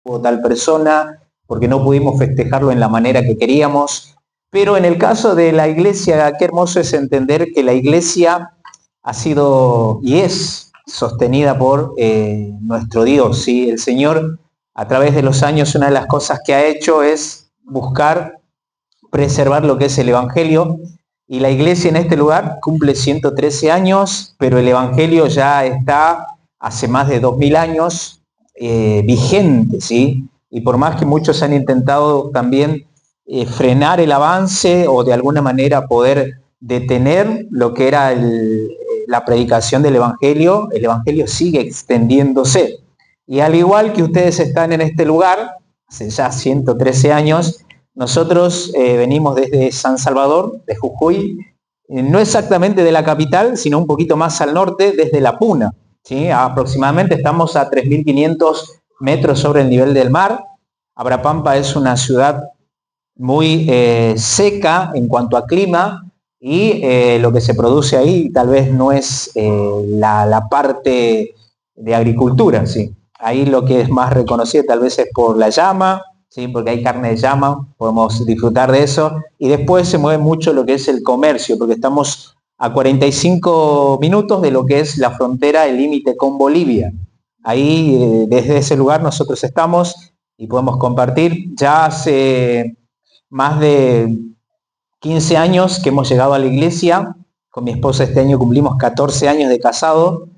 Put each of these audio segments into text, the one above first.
o tal persona, porque no pudimos festejarlo en la manera que queríamos. Pero en el caso de la iglesia, qué hermoso es entender que la iglesia ha sido y es sostenida por nuestro Dios, ¿sí? El Señor, a través de los años, una de las cosas que ha hecho es buscar preservar lo que es el Evangelio, y la iglesia en este lugar cumple 113 años, pero el Evangelio ya está hace más de 2000 años vigente, ¿sí? Y por más que muchos han intentado también frenar el avance o de alguna manera poder detener lo que era la predicación del Evangelio, el Evangelio sigue extendiéndose. Y al igual que ustedes están en este lugar, hace ya 113 años, nosotros venimos desde San Salvador, de Jujuy, no exactamente de la capital, sino un poquito más al norte, desde La Puna, ¿sí? Aproximadamente estamos a 3.500 metros sobre el nivel del mar. Abrapampa es una ciudad muy seca en cuanto a clima, y lo que se produce ahí tal vez no es la parte de agricultura, ¿sí? Ahí lo que es más reconocido tal vez es por la llama, ¿sí? Porque hay carne de llama, podemos disfrutar de eso, y después se mueve mucho lo que es el comercio, porque estamos a 45 minutos de lo que es la frontera, el límite con Bolivia. Ahí, desde ese lugar nosotros estamos y podemos compartir. Ya hace más de 15 años que hemos llegado a la iglesia. Con mi esposa este año cumplimos 14 años de casado,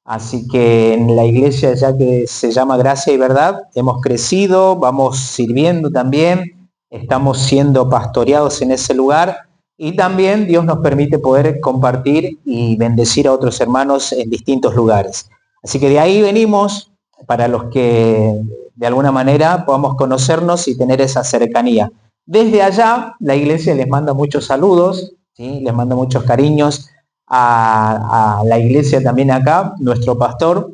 así que en la iglesia, ya que se llama Gracia y Verdad, hemos crecido, vamos sirviendo también, estamos siendo pastoreados en ese lugar, y también Dios nos permite poder compartir y bendecir a otros hermanos en distintos lugares. Así que de ahí venimos, para los que de alguna manera podamos conocernos y tener esa cercanía. Desde allá, la iglesia les manda muchos saludos, ¿sí? Les manda muchos cariños a la iglesia también acá. Nuestro pastor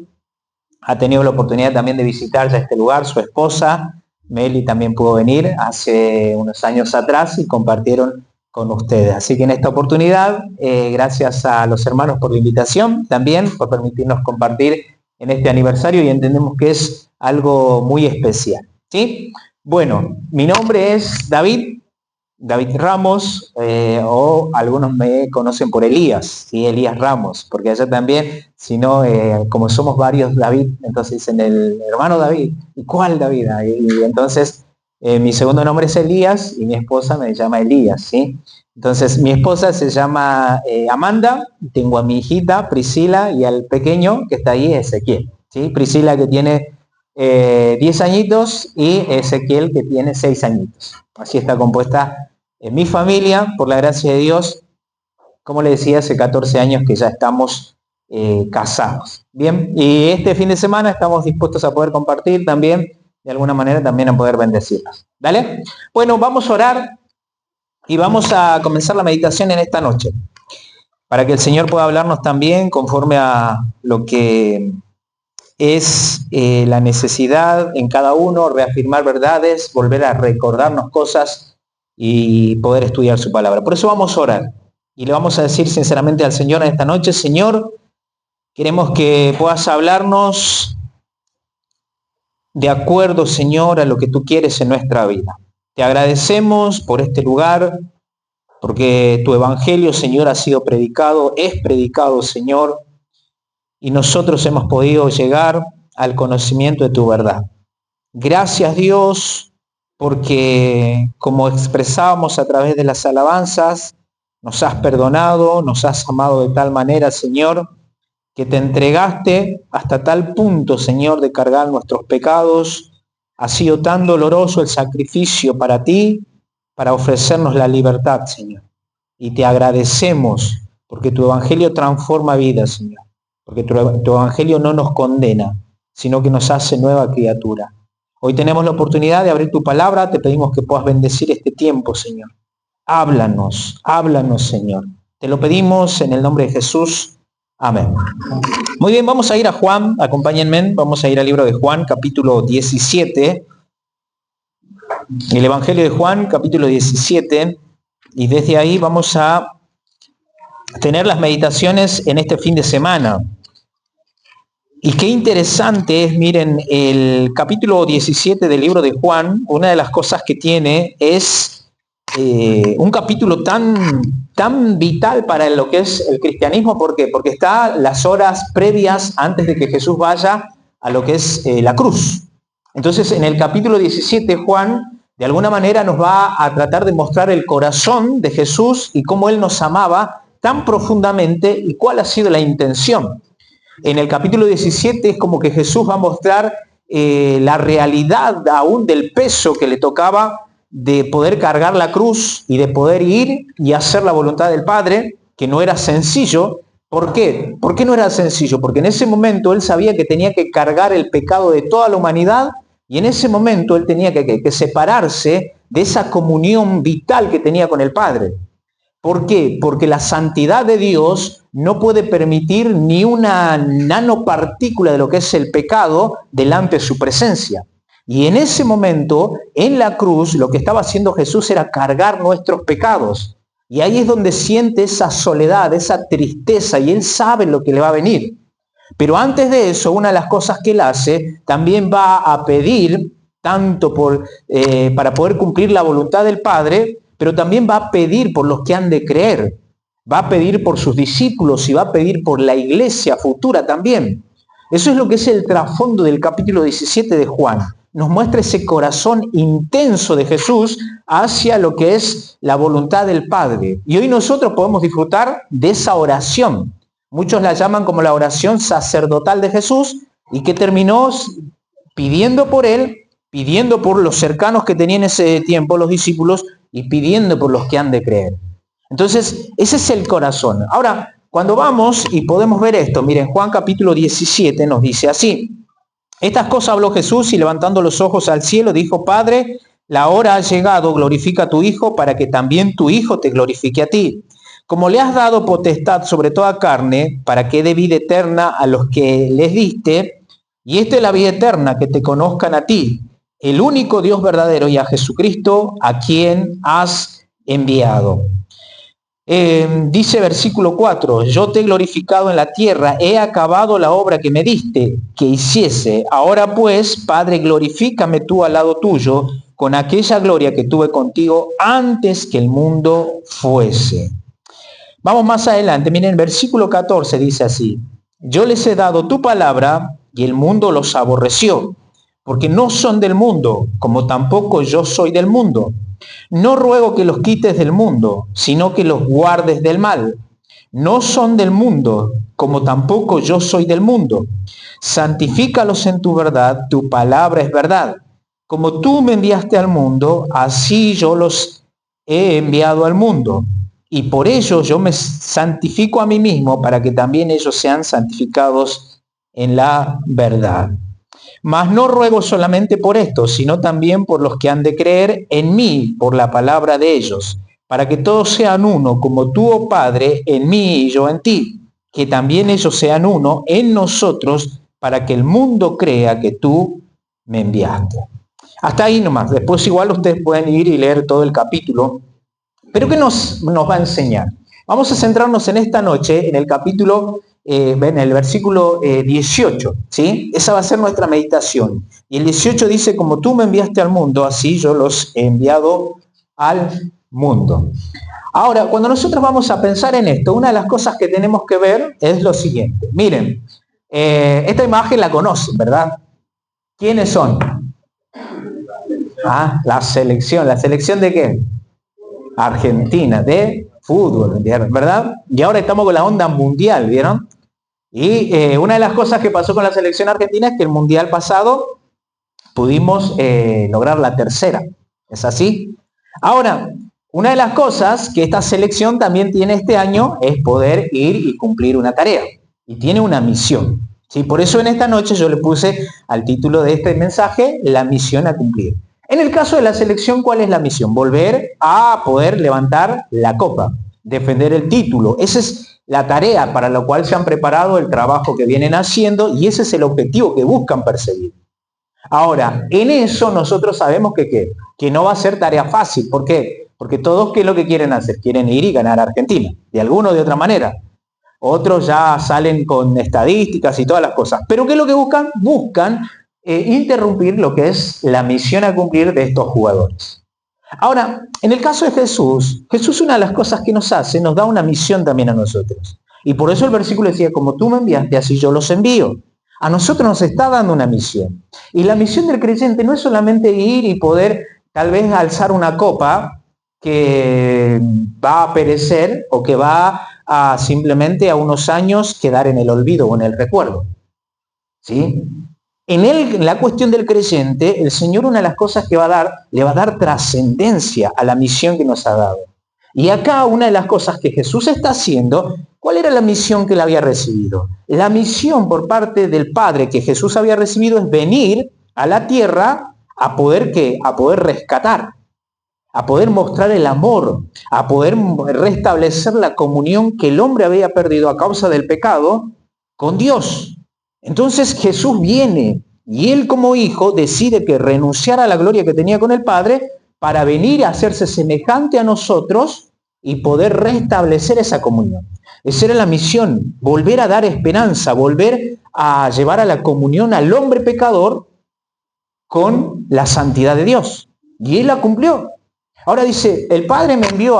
ha tenido la oportunidad también de visitar ya este lugar, su esposa, Meli, también pudo venir hace unos años atrás y compartieron con ustedes. Así que en esta oportunidad, gracias a los hermanos por la invitación, también por permitirnos compartir en este aniversario, y entendemos que es algo muy especial, ¿sí? Bueno, mi nombre es David Ramos, o algunos me conocen por Elías, ¿sí? Elías Ramos, porque allá también, si no, como somos varios David, entonces dicen el hermano David. ¿Y cuál David? Y entonces mi segundo nombre es Elías y mi esposa me llama Elías, ¿sí? Entonces mi esposa se llama Amanda, tengo a mi hijita Priscila y al pequeño que está ahí, Ezequiel, ¿sí? Priscila, que tiene 10 añitos, y Ezequiel, que tiene 6 añitos. Así está compuesta mi familia, por la gracia de Dios. Como le decía, hace 14 años que ya estamos casados. Bien, y este fin de semana estamos dispuestos a poder compartir también, de alguna manera también a poder bendecirlos. ¿Dale? Bueno, vamos a orar y vamos a comenzar la meditación en esta noche, para que el Señor pueda hablarnos también conforme a lo que es la necesidad en cada uno, reafirmar verdades, volver a recordarnos cosas y poder estudiar su palabra. Por eso vamos a orar y le vamos a decir sinceramente al Señor en esta noche: Señor, queremos que puedas hablarnos de acuerdo, Señor, a lo que tú quieres en nuestra vida. Te agradecemos por este lugar, porque tu evangelio, Señor, ha sido predicado, es predicado, Señor, y nosotros hemos podido llegar al conocimiento de tu verdad. Gracias, Dios, porque como expresábamos a través de las alabanzas, nos has perdonado, nos has amado de tal manera, Señor, que te entregaste hasta tal punto, Señor, de cargar nuestros pecados. Ha sido tan doloroso el sacrificio para ti, para ofrecernos la libertad, Señor. Y te agradecemos porque tu evangelio transforma vidas, Señor. Porque tu evangelio no nos condena, sino que nos hace nueva criatura. Hoy tenemos la oportunidad de abrir tu palabra. Te pedimos que puedas bendecir este tiempo, Señor. Háblanos, Señor. Te lo pedimos en el nombre de Jesús. Amén. Muy bien, vamos a ir a Juan, acompáñenme, vamos a ir al libro de Juan, capítulo 17. El Evangelio de Juan, capítulo 17, y desde ahí vamos a tener las meditaciones en este fin de semana. Y qué interesante es, miren, el capítulo 17 del libro de Juan, una de las cosas que tiene es un capítulo tan vital para lo que es el cristianismo. ¿Por qué? Porque está las horas previas antes de que Jesús vaya a lo que es la cruz. Entonces, en el capítulo 17, Juan, de alguna manera nos va a tratar de mostrar el corazón de Jesús y cómo Él nos amaba tan profundamente y cuál ha sido la intención. En el capítulo 17 es como que Jesús va a mostrar la realidad aún del peso que le tocaba de poder cargar la cruz y de poder ir y hacer la voluntad del Padre, que no era sencillo. ¿Por qué? ¿Por qué no era sencillo? Porque en ese momento Él sabía que tenía que cargar el pecado de toda la humanidad y en ese momento Él tenía que separarse de esa comunión vital que tenía con el Padre. ¿Por qué? Porque la santidad de Dios no puede permitir ni una nanopartícula de lo que es el pecado delante de su presencia. Y en ese momento, en la cruz, lo que estaba haciendo Jesús era cargar nuestros pecados. Y ahí es donde siente esa soledad, esa tristeza, y Él sabe lo que le va a venir. Pero antes de eso, una de las cosas que Él hace, también va a pedir, tanto para poder cumplir la voluntad del Padre, pero también va a pedir por los que han de creer, va a pedir por sus discípulos y va a pedir por la iglesia futura también. Eso es lo que es el trasfondo del capítulo 17 de Juan. Nos muestra ese corazón intenso de Jesús hacia lo que es la voluntad del Padre. Y hoy nosotros podemos disfrutar de esa oración. Muchos la llaman como la oración sacerdotal de Jesús y que terminó pidiendo por Él, pidiendo por los cercanos que tenían ese tiempo, los discípulos, y pidiendo por los que han de creer. Entonces, ese es el corazón. Ahora, cuando vamos y podemos ver esto, miren, Juan capítulo 17 nos dice así: estas cosas habló Jesús y levantando los ojos al cielo dijo: Padre, la hora ha llegado, glorifica a tu Hijo para que también tu Hijo te glorifique a ti. Como le has dado potestad sobre toda carne, para que dé vida eterna a los que les diste, y esta es la vida eterna, que te conozcan a ti, el único Dios verdadero, y a Jesucristo, a quien has enviado. Dice versículo 4, yo te he glorificado en la tierra, he acabado la obra que me diste que hiciese. Ahora pues, Padre, glorifícame tú al lado tuyo, con aquella gloria que tuve contigo antes que el mundo fuese. Vamos más adelante, miren, versículo 14 dice así: yo les he dado tu palabra y el mundo los aborreció, porque no son del mundo, como tampoco yo soy del mundo. No ruego que los quites del mundo, sino que los guardes del mal. No son del mundo, como tampoco yo soy del mundo. Santifícalos en tu verdad, tu palabra es verdad. Como tú me enviaste al mundo, así yo los he enviado al mundo. Y por ello yo me santifico a mí mismo, para que también ellos sean santificados en la verdad. Mas no ruego solamente por esto, sino también por los que han de creer en mí por la palabra de ellos, para que todos sean uno, como tú, oh Padre, en mí y yo en ti, que también ellos sean uno en nosotros, para que el mundo crea que tú me enviaste. Hasta ahí nomás. Después igual ustedes pueden ir y leer todo el capítulo. Pero ¿qué nos va a enseñar? Vamos a centrarnos en esta noche en el capítulo, en el versículo 18, ¿sí? Esa va a ser nuestra meditación. Y el 18 dice: como tú me enviaste al mundo, así yo los he enviado al mundo. Ahora, cuando nosotros vamos a pensar en esto, una de las cosas que tenemos que ver es lo siguiente. Miren, esta imagen la conocen, ¿verdad? ¿Quiénes son? La selección. ¿La selección de qué? Argentina, de fútbol, ¿verdad? Y ahora estamos con la onda mundial, ¿vieron? Y una de las cosas que pasó con la selección argentina es que el mundial pasado pudimos lograr la tercera. ¿Es así? Ahora, una de las cosas que esta selección también tiene este año es poder ir y cumplir una tarea. Y tiene una misión. ¿Sí? Por eso en esta noche yo le puse al título de este mensaje: la misión a cumplir. En el caso de la selección, ¿cuál es la misión? Volver a poder levantar la copa, defender el título. Esa es la tarea para la cual se han preparado, el trabajo que vienen haciendo, y ese es el objetivo que buscan perseguir. Ahora, en eso nosotros sabemos que no va a ser tarea fácil. ¿Por qué? Porque todos, ¿qué es lo que quieren hacer? Quieren ir y ganar a Argentina, de alguna o de otra manera. otros ya salen con estadísticas y todas las cosas. Pero ¿qué es lo que buscan? Buscan interrumpir lo que es la misión a cumplir de estos jugadores. Ahora, en el caso de Jesús, una de las cosas que nos hace, nos da una misión también a nosotros. Y por eso el versículo decía, como tú me enviaste, así yo los envío. A nosotros nos está dando una misión. Y la misión del creyente no es solamente ir y poder tal vez alzar una copa que va a perecer o que va a simplemente a unos años quedar en el olvido o en el recuerdo. ¿Sí? En la cuestión del creyente, el Señor una de las cosas que le va a dar trascendencia a la misión que nos ha dado. Y acá una de las cosas que Jesús está haciendo, ¿cuál era la misión que él había recibido? La misión por parte del Padre que Jesús había recibido es venir a la tierra a poder ¿qué? A poder rescatar, a poder mostrar el amor, a poder restablecer la comunión que el hombre había perdido a causa del pecado con Dios. Entonces Jesús viene y él como hijo decide que renunciar a la gloria que tenía con el Padre para venir a hacerse semejante a nosotros y poder restablecer esa comunión. Esa era la misión, volver a dar esperanza, volver a llevar a la comunión al hombre pecador con la santidad de Dios. Y él la cumplió. Ahora dice, el Padre me envió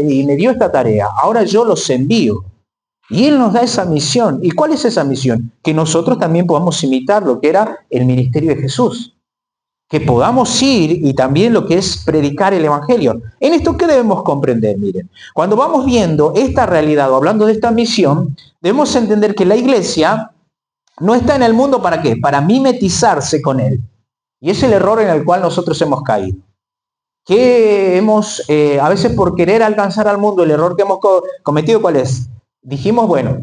y me dio esta tarea, ahora yo los envío. Y él nos da esa misión. ¿Y cuál es esa misión? Que nosotros también podamos imitar lo que era el ministerio de Jesús. Que podamos ir y también lo que es predicar el Evangelio. En esto, ¿qué debemos comprender? Miren, cuando vamos viendo esta realidad o hablando de esta misión, debemos entender que la iglesia no está en el mundo ¿para qué? Para mimetizarse con él. Y es el error en el cual nosotros hemos caído. Que hemos, a veces por querer alcanzar al mundo, el error que hemos cometido, ¿cuál es? Dijimos, bueno,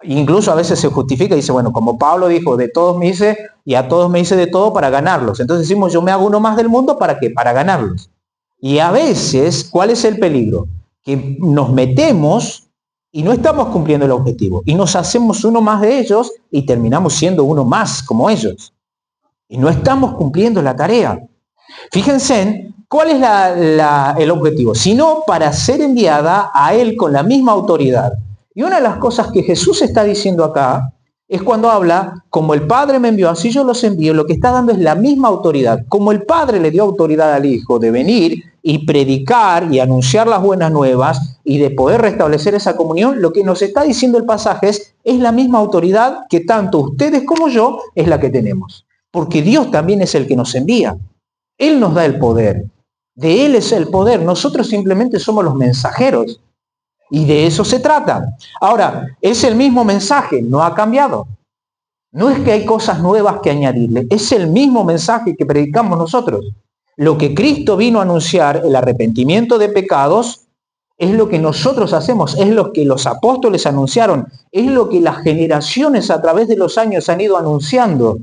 incluso a veces se justifica y dice, bueno, como Pablo dijo, de todos me hice y a todos me hice de todo para ganarlos. Entonces decimos, yo me hago uno más del mundo, ¿para qué? Para ganarlos. Y a veces, ¿cuál es el peligro? Que nos metemos y no estamos cumpliendo el objetivo. Y nos hacemos uno más de ellos y terminamos siendo uno más como ellos. Y no estamos cumpliendo la tarea. Fíjense, ¿cuál es el objetivo? Sino para ser enviada a él con la misma autoridad. Y una de las cosas que Jesús está diciendo acá es cuando habla, como el Padre me envió, así yo los envío, lo que está dando es la misma autoridad. Como el Padre le dio autoridad al Hijo de venir y predicar y anunciar las buenas nuevas y de poder restablecer esa comunión, lo que nos está diciendo el pasaje es la misma autoridad que tanto ustedes como yo es la que tenemos. Porque Dios también es el que nos envía. Él nos da el poder. De Él es el poder. Nosotros simplemente somos los mensajeros. Y de eso se trata. Ahora, es el mismo mensaje, no ha cambiado. No es que hay cosas nuevas que añadirle, es el mismo mensaje que predicamos nosotros. Lo que Cristo vino a anunciar, el arrepentimiento de pecados, es lo que nosotros hacemos, es lo que los apóstoles anunciaron, es lo que las generaciones a través de los años han ido anunciando.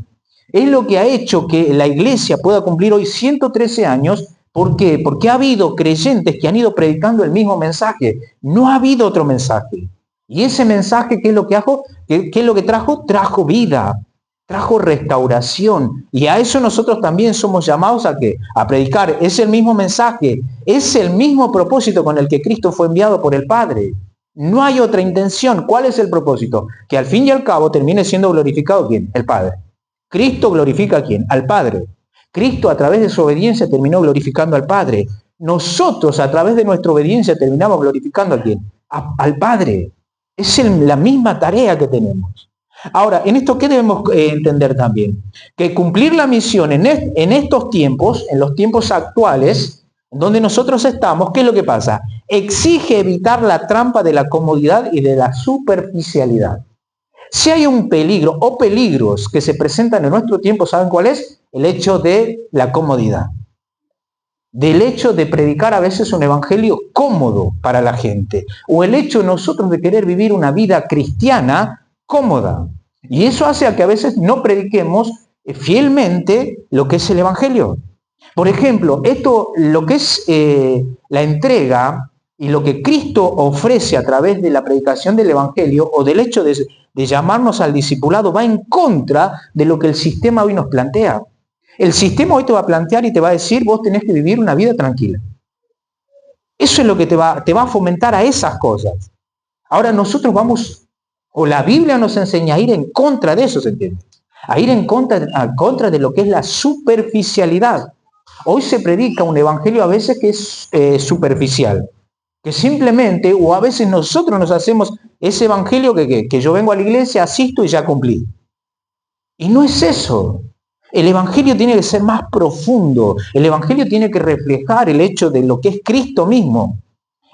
Es lo que ha hecho que la iglesia pueda cumplir hoy 113 años. ¿Por qué? Porque ha habido creyentes que han ido predicando el mismo mensaje. No ha habido otro mensaje. Y ese mensaje, ¿qué es lo que trajo? ¿Qué es lo que trajo? Trajo vida, trajo restauración. Y a eso nosotros también somos llamados ¿a qué? A predicar. Es el mismo mensaje, es el mismo propósito con el que Cristo fue enviado por el Padre. No hay otra intención. ¿Cuál es el propósito? Que al fin y al cabo termine siendo glorificado ¿quién? El Padre. Cristo glorifica ¿a quién? Al Padre. Cristo a través de su obediencia terminó glorificando al Padre. Nosotros a través de nuestra obediencia terminamos glorificando ¿a quién? Al Padre. Es la misma tarea que tenemos. Ahora, en esto, ¿qué debemos entender también? Que cumplir la misión en estos tiempos, en los tiempos actuales, donde nosotros estamos, ¿qué es lo que pasa? Exige evitar la trampa de la comodidad y de la superficialidad. Si hay un peligro o peligros que se presentan en nuestro tiempo, ¿saben cuál es? El hecho de la comodidad. Del hecho de predicar a veces un evangelio cómodo para la gente. O el hecho nosotros de querer vivir una vida cristiana cómoda. Y eso hace a que a veces no prediquemos fielmente lo que es el evangelio. Por ejemplo, lo que es la entrega y lo que Cristo ofrece a través de la predicación del evangelio o del hecho de llamarnos al discipulado va en contra de lo que el sistema hoy nos plantea. El sistema hoy te va a plantear y te va a decir, vos tenés que vivir una vida tranquila. Eso es lo que te va a fomentar a esas cosas. Ahora nosotros vamos, o la Biblia nos enseña a ir en contra de eso, ¿se entiende? A ir en contra de lo que es la superficialidad. Hoy se predica un evangelio a veces que es superficial, que simplemente, o a veces nosotros nos hacemos ese evangelio que yo vengo a la iglesia, asisto y ya cumplí. Y no es eso. El evangelio tiene que ser más profundo. El evangelio tiene que reflejar el hecho de lo que es Cristo mismo.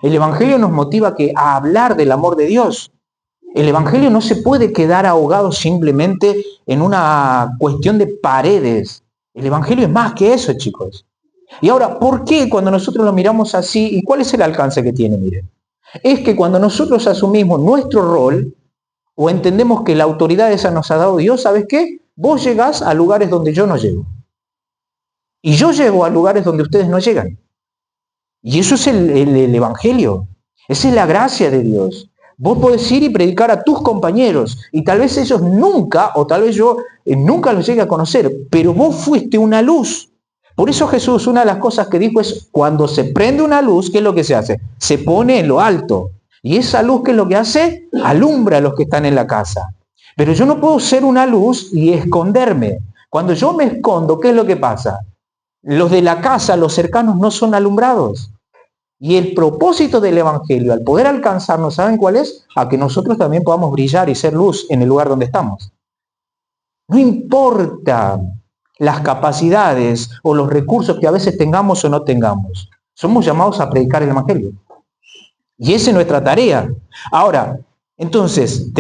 El evangelio nos motiva a hablar del amor de Dios. El evangelio no se puede quedar ahogado simplemente en una cuestión de paredes. El evangelio es más que eso, chicos. Y ahora, ¿por qué cuando nosotros lo miramos así? ¿Y cuál es el alcance que tiene? Miren, es que cuando nosotros asumimos nuestro rol o entendemos que la autoridad esa nos ha dado Dios, ¿sabes qué? Vos llegás a lugares donde yo no llego. Y yo llego a lugares donde ustedes no llegan. Y eso es el evangelio. Esa es la gracia de Dios. Vos podés ir y predicar a tus compañeros y tal vez ellos nunca, o tal vez yo nunca los llegue a conocer, pero vos fuiste una luz. Por eso Jesús, una de las cosas que dijo es, cuando se prende una luz, ¿qué es lo que se hace? Se pone en lo alto. Y esa luz, ¿qué es lo que hace? Alumbra a los que están en la casa. Pero yo no puedo ser una luz y esconderme. Cuando yo me escondo, ¿qué es lo que pasa? Los de la casa, los cercanos, no son alumbrados. Y el propósito del evangelio, al poder alcanzarnos, ¿saben cuál es? A que nosotros también podamos brillar y ser luz en el lugar donde estamos. No importa las capacidades o los recursos que a veces tengamos o no tengamos. Somos llamados a predicar el evangelio. Y esa es nuestra tarea. Ahora, entonces,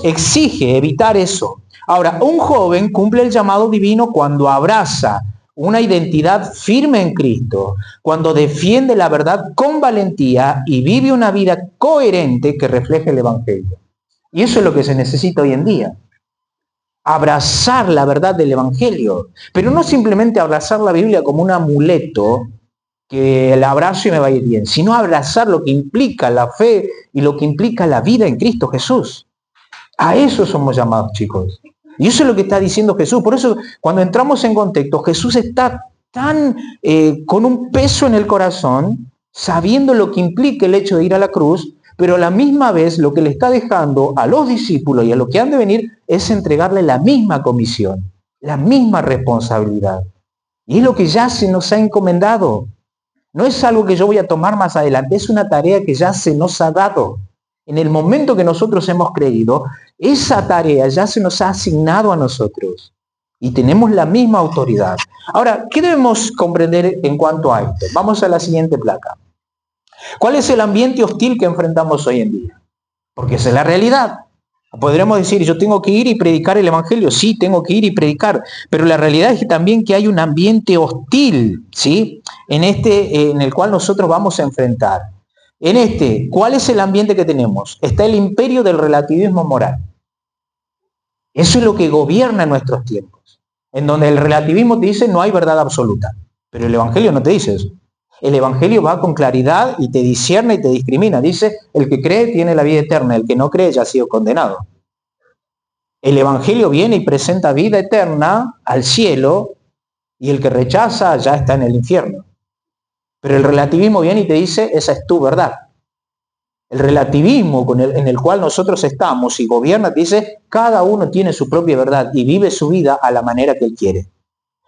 exige evitar eso. Ahora, un joven cumple el llamado divino cuando abraza una identidad firme en Cristo, cuando defiende la verdad con valentía y vive una vida coherente que refleje el evangelio. Y eso es lo que se necesita hoy en día. Abrazar la verdad del evangelio, pero no simplemente abrazar la Biblia como un amuleto que la abrazo y me va a ir bien, sino abrazar lo que implica la fe y lo que implica la vida en Cristo Jesús. A eso somos llamados, chicos. Y eso es lo que está diciendo Jesús. Por eso, cuando entramos en contexto, Jesús está tan con un peso en el corazón, sabiendo lo que implica el hecho de ir a la cruz, pero a la misma vez lo que le está dejando a los discípulos y a los que han de venir es entregarle la misma comisión, la misma responsabilidad. Y es lo que ya se nos ha encomendado. No es algo que yo voy a tomar más adelante, es una tarea que ya se nos ha dado. En el momento que nosotros hemos creído, esa tarea ya se nos ha asignado a nosotros y tenemos la misma autoridad. Ahora, ¿qué debemos comprender en cuanto a esto? Vamos a la siguiente placa. ¿Cuál es el ambiente hostil que enfrentamos hoy en día? Porque esa es la realidad. Podríamos decir, yo tengo que ir y predicar el evangelio. Sí, tengo que ir y predicar. Pero la realidad es que también que hay un ambiente hostil, ¿sí? En el cual nosotros vamos a enfrentar. ¿Cuál es el ambiente que tenemos? Está el imperio del relativismo moral. Eso es lo que gobierna nuestros tiempos. En donde el relativismo te dice no hay verdad absoluta. Pero el evangelio no te dice eso. El evangelio va con claridad y te discierne y te discrimina. Dice, el que cree tiene la vida eterna, el que no cree ya ha sido condenado. El evangelio viene y presenta vida eterna al cielo y el que rechaza ya está en el infierno. Pero el relativismo viene y te dice, esa es tu verdad. El relativismo en el cual nosotros estamos y gobierna te dice, cada uno tiene su propia verdad y vive su vida a la manera que él quiere.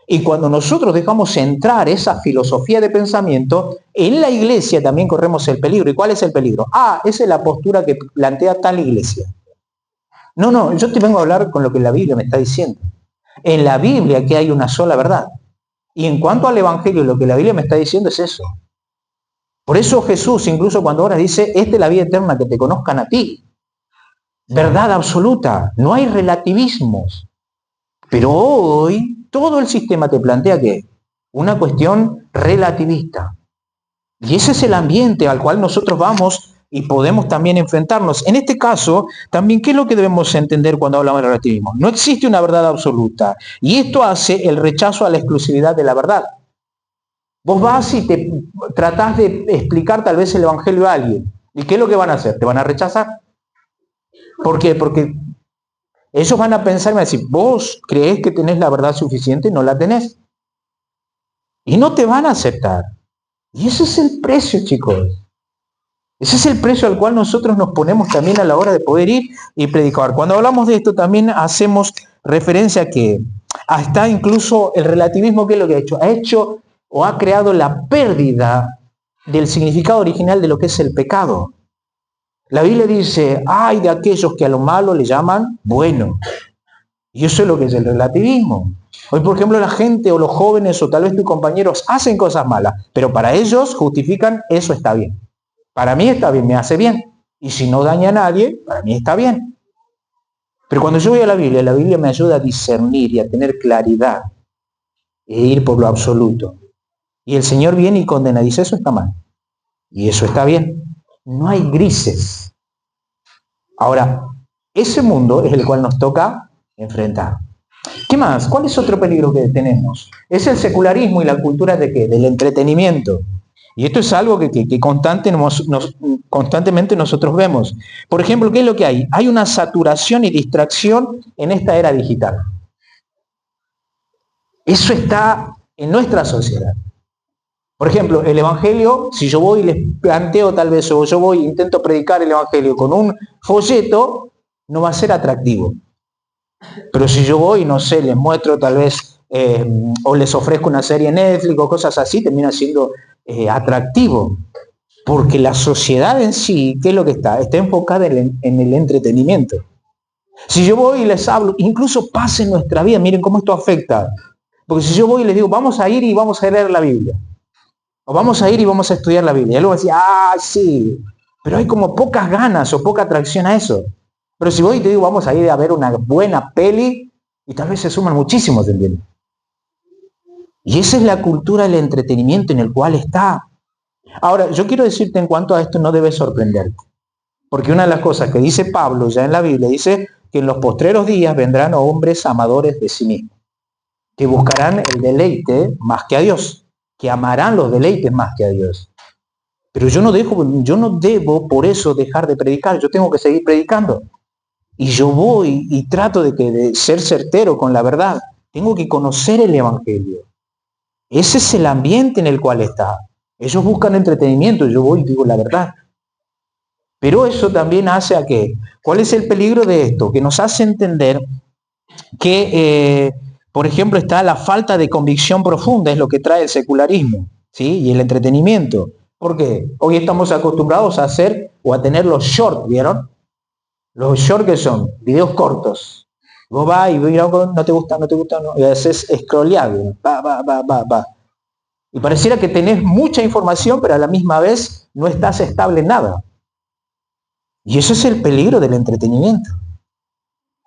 Y cuando nosotros dejamos entrar esa filosofía de pensamiento, en la iglesia también corremos el peligro. ¿Y cuál es el peligro? Esa es la postura que plantea tal iglesia. No, yo te vengo a hablar con lo que la Biblia me está diciendo. En la Biblia que hay una sola verdad. Y en cuanto al evangelio, lo que la Biblia me está diciendo es eso. Por eso Jesús, incluso cuando ahora dice, esta es la vida eterna, que te conozcan a ti. Verdad absoluta, no hay relativismos. Pero hoy todo el sistema te plantea que una cuestión relativista. Y ese es el ambiente al cual nosotros vamos y podemos también enfrentarnos. En este caso, también, ¿qué es lo que debemos entender cuando hablamos de relativismo? No existe una verdad absoluta. Y esto hace el rechazo a la exclusividad de la verdad. Vos vas y te tratás de explicar tal vez el evangelio a alguien. ¿Y qué es lo que van a hacer? ¿Te van a rechazar? ¿Por qué? Porque ellos van a pensar y van a decir, vos creés que tenés la verdad suficiente y no la tenés. Y no te van a aceptar. Y ese es el precio, chicos. Ese es el precio al cual nosotros nos ponemos también a la hora de poder ir y predicar. Cuando hablamos de esto también hacemos referencia a que hasta incluso el relativismo, ¿qué es lo que ha hecho? Ha hecho o ha creado la pérdida del significado original de lo que es el pecado. La Biblia dice, ay de aquellos que a lo malo le llaman bueno. Y eso es lo que es el relativismo. Hoy, por ejemplo, la gente o los jóvenes o tal vez tus compañeros hacen cosas malas, pero para ellos justifican eso está bien. Para mí está bien, me hace bien. Y si no daña a nadie, para mí está bien. Pero cuando yo voy a la Biblia me ayuda a discernir y a tener claridad e ir por lo absoluto. Y el Señor viene y condena, dice, eso está mal. Y eso está bien. No hay grises. Ahora, ese mundo es el cual nos toca enfrentar. ¿Qué más? ¿Cuál es otro peligro que tenemos? Es el secularismo y la cultura de ¿qué? Del entretenimiento. Y esto es algo que constantemente nosotros vemos. Por ejemplo, ¿qué es lo que hay? Hay una saturación y distracción en esta era digital. Eso está en nuestra sociedad. Por ejemplo, el Evangelio, si yo voy y les planteo tal vez, o yo voy e intento predicar el Evangelio con un folleto, no va a ser atractivo. Pero si yo voy, no sé, les muestro tal vez, o les ofrezco una serie en Netflix o cosas así, termina siendo atractivo. Porque la sociedad en sí, ¿qué es lo que está? Está enfocada en el entretenimiento. Si yo voy y les hablo, incluso pasa en nuestra vida, miren cómo esto afecta. Porque si yo voy y les digo, vamos a ir y vamos a leer la Biblia. O vamos a ir y vamos a estudiar la Biblia. Y luego decía, sí, pero hay como pocas ganas o poca atracción a eso. Pero si voy y te digo, vamos a ir a ver una buena peli, y tal vez se suman muchísimos, ¿entiendes? Y esa es la cultura del entretenimiento en el cual está. Ahora, yo quiero decirte en cuanto a esto, no debes sorprenderte. Porque una de las cosas que dice Pablo ya en la Biblia, dice que en los postreros días vendrán hombres amadores de sí mismos, que buscarán el deleite más que a Dios, que amarán los deleites más que a Dios. Pero yo no debo por eso dejar de predicar, yo tengo que seguir predicando. Y yo voy y trato de ser certero con la verdad. Tengo que conocer el Evangelio. Ese es el ambiente en el cual está. Ellos buscan entretenimiento, yo voy y digo la verdad. Pero eso también hace a que, ¿cuál es el peligro de esto? Que nos hace entender que, por ejemplo, está la falta de convicción profunda, es lo que trae el secularismo, ¿sí? Y el entretenimiento. ¿Por qué? Hoy estamos acostumbrados a hacer o a tener los shorts, ¿vieron? Los shorts que son videos cortos. Vos vas y no te gusta, no, y haces scrollear, va. Y pareciera que tenés mucha información, pero a la misma vez no estás estable en nada. Y eso es el peligro del entretenimiento.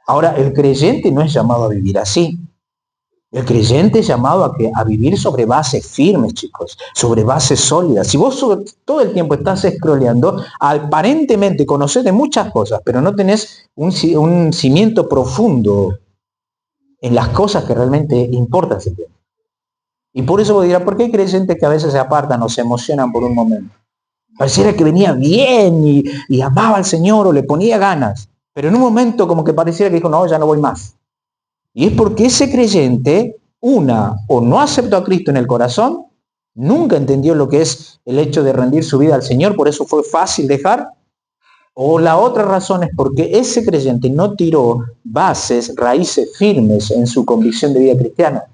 Ahora, el creyente no es llamado a vivir así. El creyente es llamado a vivir sobre bases firmes, chicos, sobre bases sólidas. Si vos todo el tiempo estás scrolleando, aparentemente conocés de muchas cosas, pero no tenés un cimiento profundo en las cosas que realmente importan. Y por eso vos dirás, ¿por qué hay creyentes que a veces se apartan o se emocionan por un momento? Pareciera que venía bien y amaba al Señor o le ponía ganas, pero en un momento como que pareciera que dijo, no, ya no voy más. Y es porque ese creyente, o no aceptó a Cristo en el corazón, nunca entendió lo que es el hecho de rendir su vida al Señor, por eso fue fácil dejar, o la otra razón es porque ese creyente no tiró bases, raíces firmes en su convicción de vida cristiana.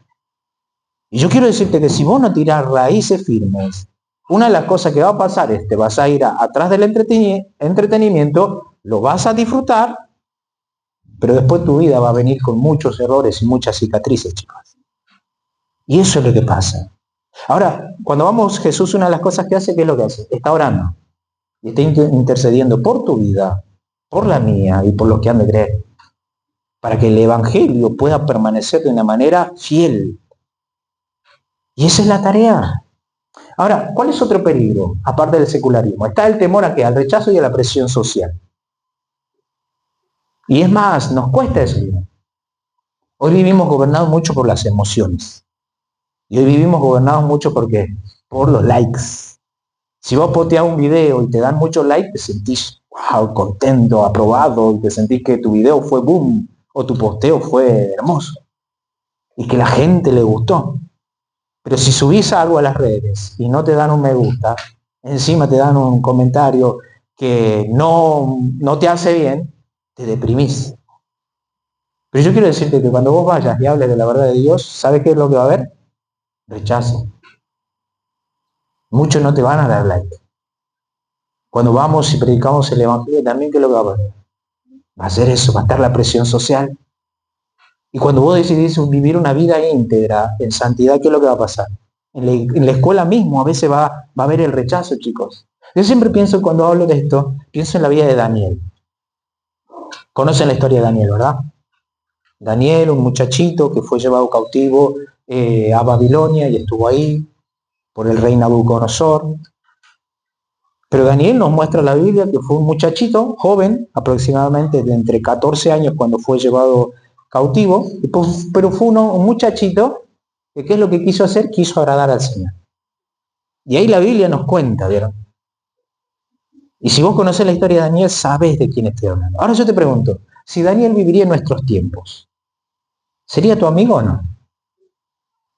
Y yo quiero decirte que si vos no tirás raíces firmes, una de las cosas que va a pasar es que vas a ir atrás del entretenimiento, lo vas a disfrutar, pero después tu vida va a venir con muchos errores y muchas cicatrices, chicos. Y eso es lo que pasa. Ahora, cuando vamos, Jesús, una de las cosas que hace, ¿qué es lo que hace? Está orando. Y está intercediendo por tu vida, por la mía y por los que han de creer. Para que el Evangelio pueda permanecer de una manera fiel. Y esa es la tarea. Ahora, ¿cuál es otro peligro, aparte del secularismo? Está el temor al rechazo y a la presión social. Y es más, nos cuesta eso. Hoy vivimos gobernados mucho por las emociones. Y hoy vivimos gobernados mucho por los likes. Si vos posteás un video y te dan muchos likes, te sentís wow, contento, aprobado, y te sentís que tu video fue boom, o tu posteo fue hermoso. Y que la gente le gustó. Pero si subís algo a las redes y no te dan un me gusta, encima te dan un comentario que no te hace bien, te deprimís. Pero yo quiero decirte que cuando vos vayas y hables de la verdad de Dios, ¿sabes qué es lo que va a haber? Rechazo. Muchos no te van a dar like. Cuando vamos y predicamos el Evangelio, también, ¿qué es lo que va a haber? Va a ser eso, va a estar la presión social. Y cuando vos decidís vivir una vida íntegra, en santidad, ¿qué es lo que va a pasar? En la escuela mismo a veces va a haber el rechazo, chicos. Yo siempre pienso, cuando hablo de esto, pienso en la vida de Daniel. Conocen la historia de Daniel, ¿verdad? Daniel, un muchachito que fue llevado cautivo a Babilonia y estuvo ahí por el rey Nabucodonosor. Pero Daniel nos muestra en la Biblia que fue un muchachito joven, aproximadamente de entre 14 años cuando fue llevado cautivo, pero fue un muchachito que ¿qué es lo que quiso hacer? Quiso agradar al Señor. Y ahí la Biblia nos cuenta, ¿vieron? Y si vos conocés la historia de Daniel, sabés de quién estoy hablando. Ahora yo te pregunto, si Daniel viviría en nuestros tiempos, ¿sería tu amigo o no?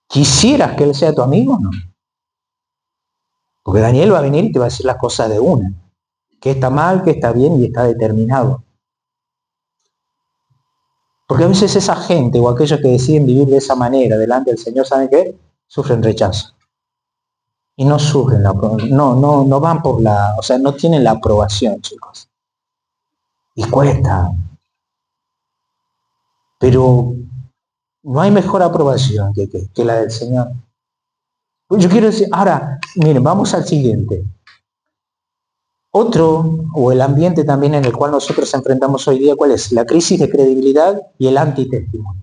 ¿Quisieras que él sea tu amigo o no? Porque Daniel va a venir y te va a decir las cosas de una. Que está mal, que está bien y está determinado. Porque a veces esa gente o aquellos que deciden vivir de esa manera delante del Señor, ¿saben qué? Sufren rechazo. Y no sufren, no van por o sea, no tienen la aprobación, chicos. Y cuesta. Pero no hay mejor aprobación que la del Señor. Yo quiero decir, ahora, miren, vamos al siguiente. Otro, o el ambiente también en el cual nosotros enfrentamos hoy día, ¿cuál es? La crisis de credibilidad y el antitestimonio.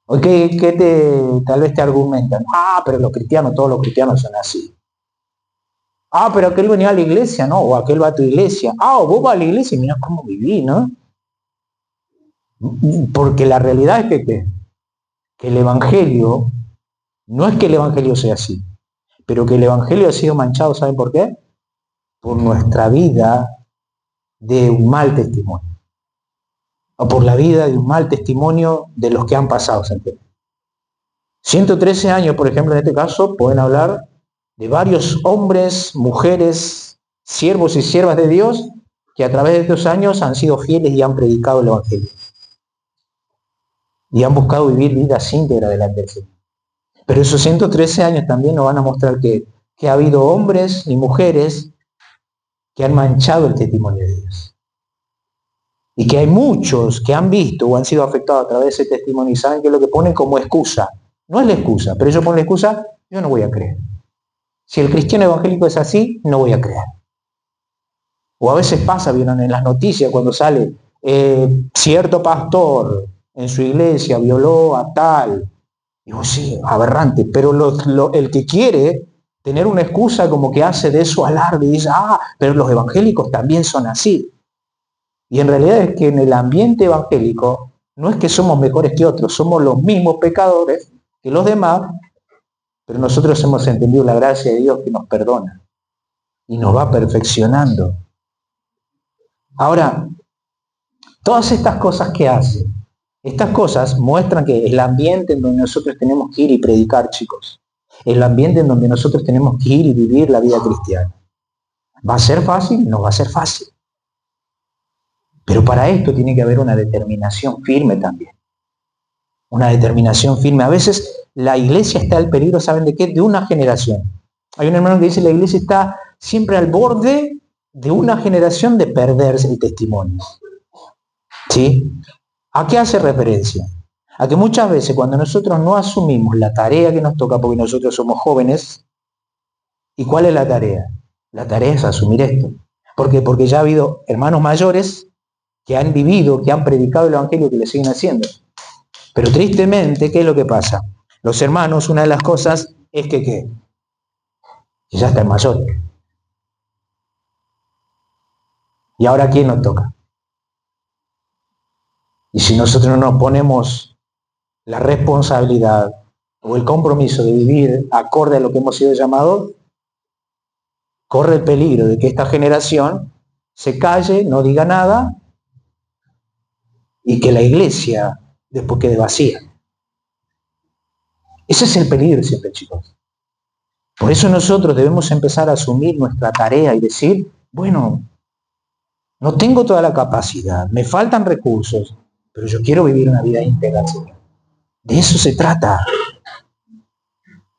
¿O tal vez te argumentan? Pero los cristianos, todos los cristianos son así. Pero aquel venía a la iglesia, ¿no? O aquel va a tu iglesia. Vos vas a la iglesia y mirá cómo viví, ¿no? Porque la realidad es que el Evangelio, no es que el Evangelio sea así, pero que el Evangelio ha sido manchado, ¿saben por qué? Por nuestra vida de un mal testimonio. O por la vida de un mal testimonio de los que han pasado, ¿se entiende? 113 años, por ejemplo, en este caso, pueden hablar de varios hombres, mujeres, siervos y siervas de Dios que a través de estos años han sido fieles y han predicado el Evangelio. Y han buscado vivir vidas íntegras delante del Señor. Pero esos 113 años también nos van a mostrar que ha habido hombres y mujeres que han manchado el testimonio de Dios. Y que hay muchos que han visto o han sido afectados a través de ese testimonio y saben que es lo que ponen como excusa. No es la excusa, pero ellos ponen la excusa, yo no voy a creer. Si el cristiano evangélico es así, no voy a creer. O a veces pasa, vieron en las noticias cuando sale cierto pastor en su iglesia violó a tal. Digo, sí, aberrante, pero el que quiere tener una excusa como que hace de eso alarde y dice, pero los evangélicos también son así. Y en realidad es que en el ambiente evangélico no es que somos mejores que otros, somos los mismos pecadores que los demás, pero nosotros hemos entendido la gracia de Dios que nos perdona y nos va perfeccionando. Ahora, todas estas cosas que hace, estas cosas muestran que el ambiente en donde nosotros tenemos que ir y predicar, chicos, el ambiente en donde nosotros tenemos que ir y vivir la vida cristiana. ¿Va a ser fácil? No va a ser fácil. Pero para esto tiene que haber una determinación firme también. Una determinación firme. A veces la iglesia está al peligro, ¿saben de qué? De una generación. Hay un hermano que dice, la iglesia está siempre al borde de una generación de perderse el testimonio. ¿Sí? ¿A qué hace referencia? A que muchas veces cuando nosotros no asumimos la tarea que nos toca, porque nosotros somos jóvenes, ¿y cuál es la tarea? La tarea es asumir esto. ¿Por qué? Porque ya ha habido hermanos mayores que han vivido, que han predicado el Evangelio, que le siguen haciendo. Pero tristemente, ¿qué es lo que pasa? Los hermanos, una de las cosas es que ya están mayores. ¿Y ahora quién nos toca? Y si nosotros no nos ponemos la responsabilidad o el compromiso de vivir acorde a lo que hemos sido llamados, corre el peligro de que esta generación se calle, no diga nada y que la iglesia después quede vacía. Ese es el peligro siempre, chicos. Por eso nosotros debemos empezar a asumir nuestra tarea y decir, bueno, no tengo toda la capacidad, me faltan recursos, pero yo quiero vivir una vida íntegra, Señor. De eso se trata.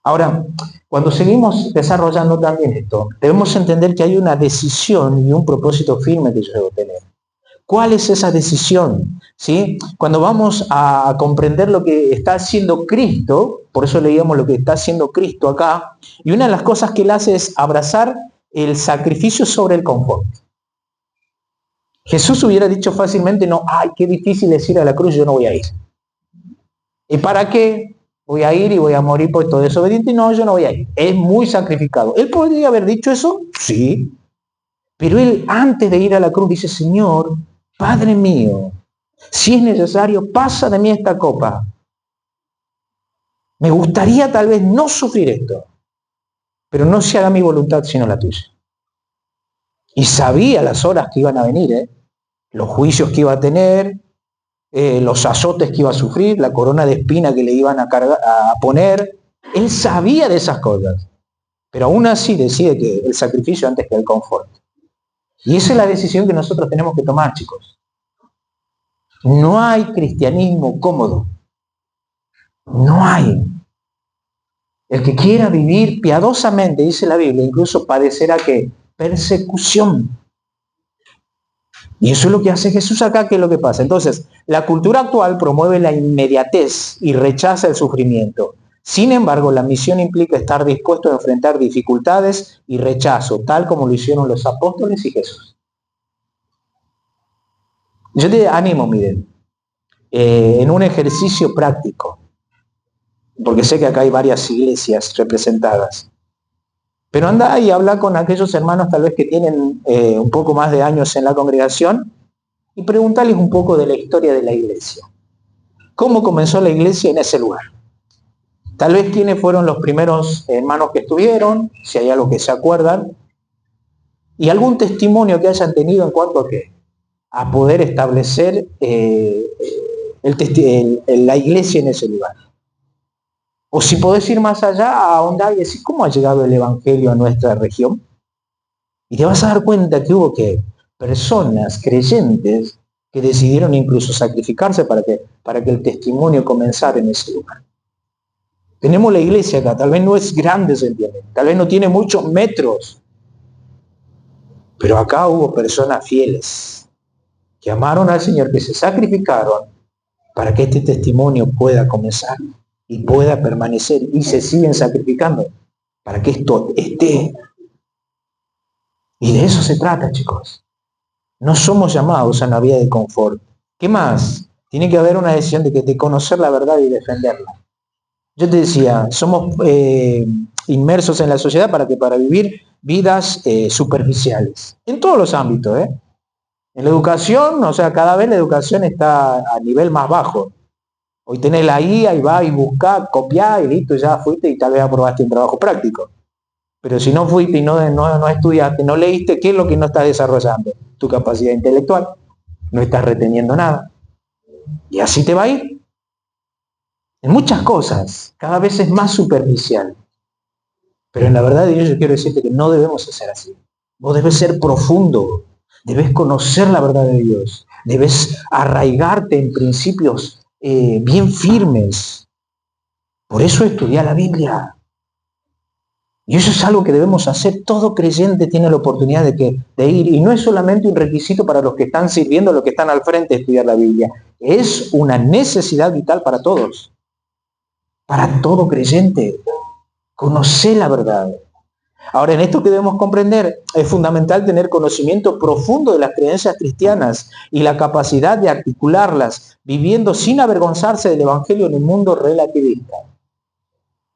Ahora, cuando seguimos desarrollando también esto, debemos entender que hay una decisión y un propósito firme que yo debo tener. ¿Cuál es esa decisión? ¿Sí? Cuando vamos a comprender lo que está haciendo Cristo, por eso leíamos lo que está haciendo Cristo acá, y una de las cosas que él hace es abrazar el sacrificio sobre el confort. Jesús hubiera dicho fácilmente, no, ay, qué difícil es ir a la cruz, yo no voy a ir. ¿Y para qué? Voy a ir y voy a morir por todo desobediente. No, yo no voy a ir. Es muy sacrificado. ¿Él podría haber dicho eso? Sí. Pero él, antes de ir a la cruz, dice, Señor, Padre mío, si es necesario, pasa de mí esta copa. Me gustaría tal vez no sufrir esto, pero no se haga mi voluntad sino la tuya. Y sabía las horas que iban a venir, los juicios que iba a tener, los azotes que iba a sufrir, la corona de espina que le iban a poner. Él sabía de esas cosas, pero aún así decide que el sacrificio antes que el confort. Y esa es la decisión que nosotros tenemos que tomar, chicos. No hay cristianismo cómodo. No hay. El que quiera vivir piadosamente, dice la Biblia, incluso padecerá ¿qué? Persecución. Y eso es lo que hace Jesús acá, ¿qué es lo que pasa? Entonces, la cultura actual promueve la inmediatez y rechaza el sufrimiento. Sin embargo, la misión implica estar dispuesto a enfrentar dificultades y rechazo, tal como lo hicieron los apóstoles y Jesús. Yo te animo, miren, en un ejercicio práctico, porque sé que acá hay varias iglesias representadas, pero anda y habla con aquellos hermanos tal vez que tienen un poco más de años en la congregación y pregúntales un poco de la historia de la iglesia. ¿Cómo comenzó la iglesia en ese lugar? Tal vez quiénes fueron los primeros hermanos que estuvieron, si hay algo que se acuerdan, y algún testimonio que hayan tenido en cuanto a qué, a poder establecer la iglesia en ese lugar. O si podés ir más allá, a ahondar y decir, ¿cómo ha llegado el evangelio a nuestra región? Y te vas a dar cuenta que hubo personas creyentes que decidieron incluso sacrificarse para que el testimonio comenzara en ese lugar. Tenemos la iglesia acá, tal vez no es grande, se entiende, tal vez no tiene muchos metros, pero acá hubo personas fieles que amaron al Señor, que se sacrificaron para que este testimonio pueda comenzar y pueda permanecer, y se siguen sacrificando para que esto esté. Y de eso se trata, chicos. No somos llamados a una vida de confort. ¿Qué más? Tiene que haber una decisión de conocer la verdad y defenderla. Yo te decía, somos inmersos en la sociedad para vivir vidas superficiales, en todos los ámbitos. En la educación, o sea, cada vez la educación está a nivel más bajo. Hoy tenés la IA y va y busca, copiá y listo, ya fuiste y tal vez aprobaste un trabajo práctico. Pero si no fuiste y no estudiaste, no leíste, ¿qué es lo que no estás desarrollando? Tu capacidad intelectual. No estás reteniendo nada. Y así te va a ir. En muchas cosas, cada vez es más superficial. Pero en la verdad de Dios yo quiero decirte que no debemos ser así. Vos debes ser profundo, debes conocer la verdad de Dios, debes arraigarte en principios bien firmes. Por eso estudia la Biblia. Y eso es algo que debemos hacer. Todo creyente tiene la oportunidad de ir. Y no es solamente un requisito para los que están sirviendo, los que están al frente de estudiar la Biblia. Es una necesidad vital para todos. Para todo creyente. Conocer la verdad. Ahora, en esto que debemos comprender, es fundamental tener conocimiento profundo de las creencias cristianas y la capacidad de articularlas, viviendo sin avergonzarse del Evangelio en un mundo relativista.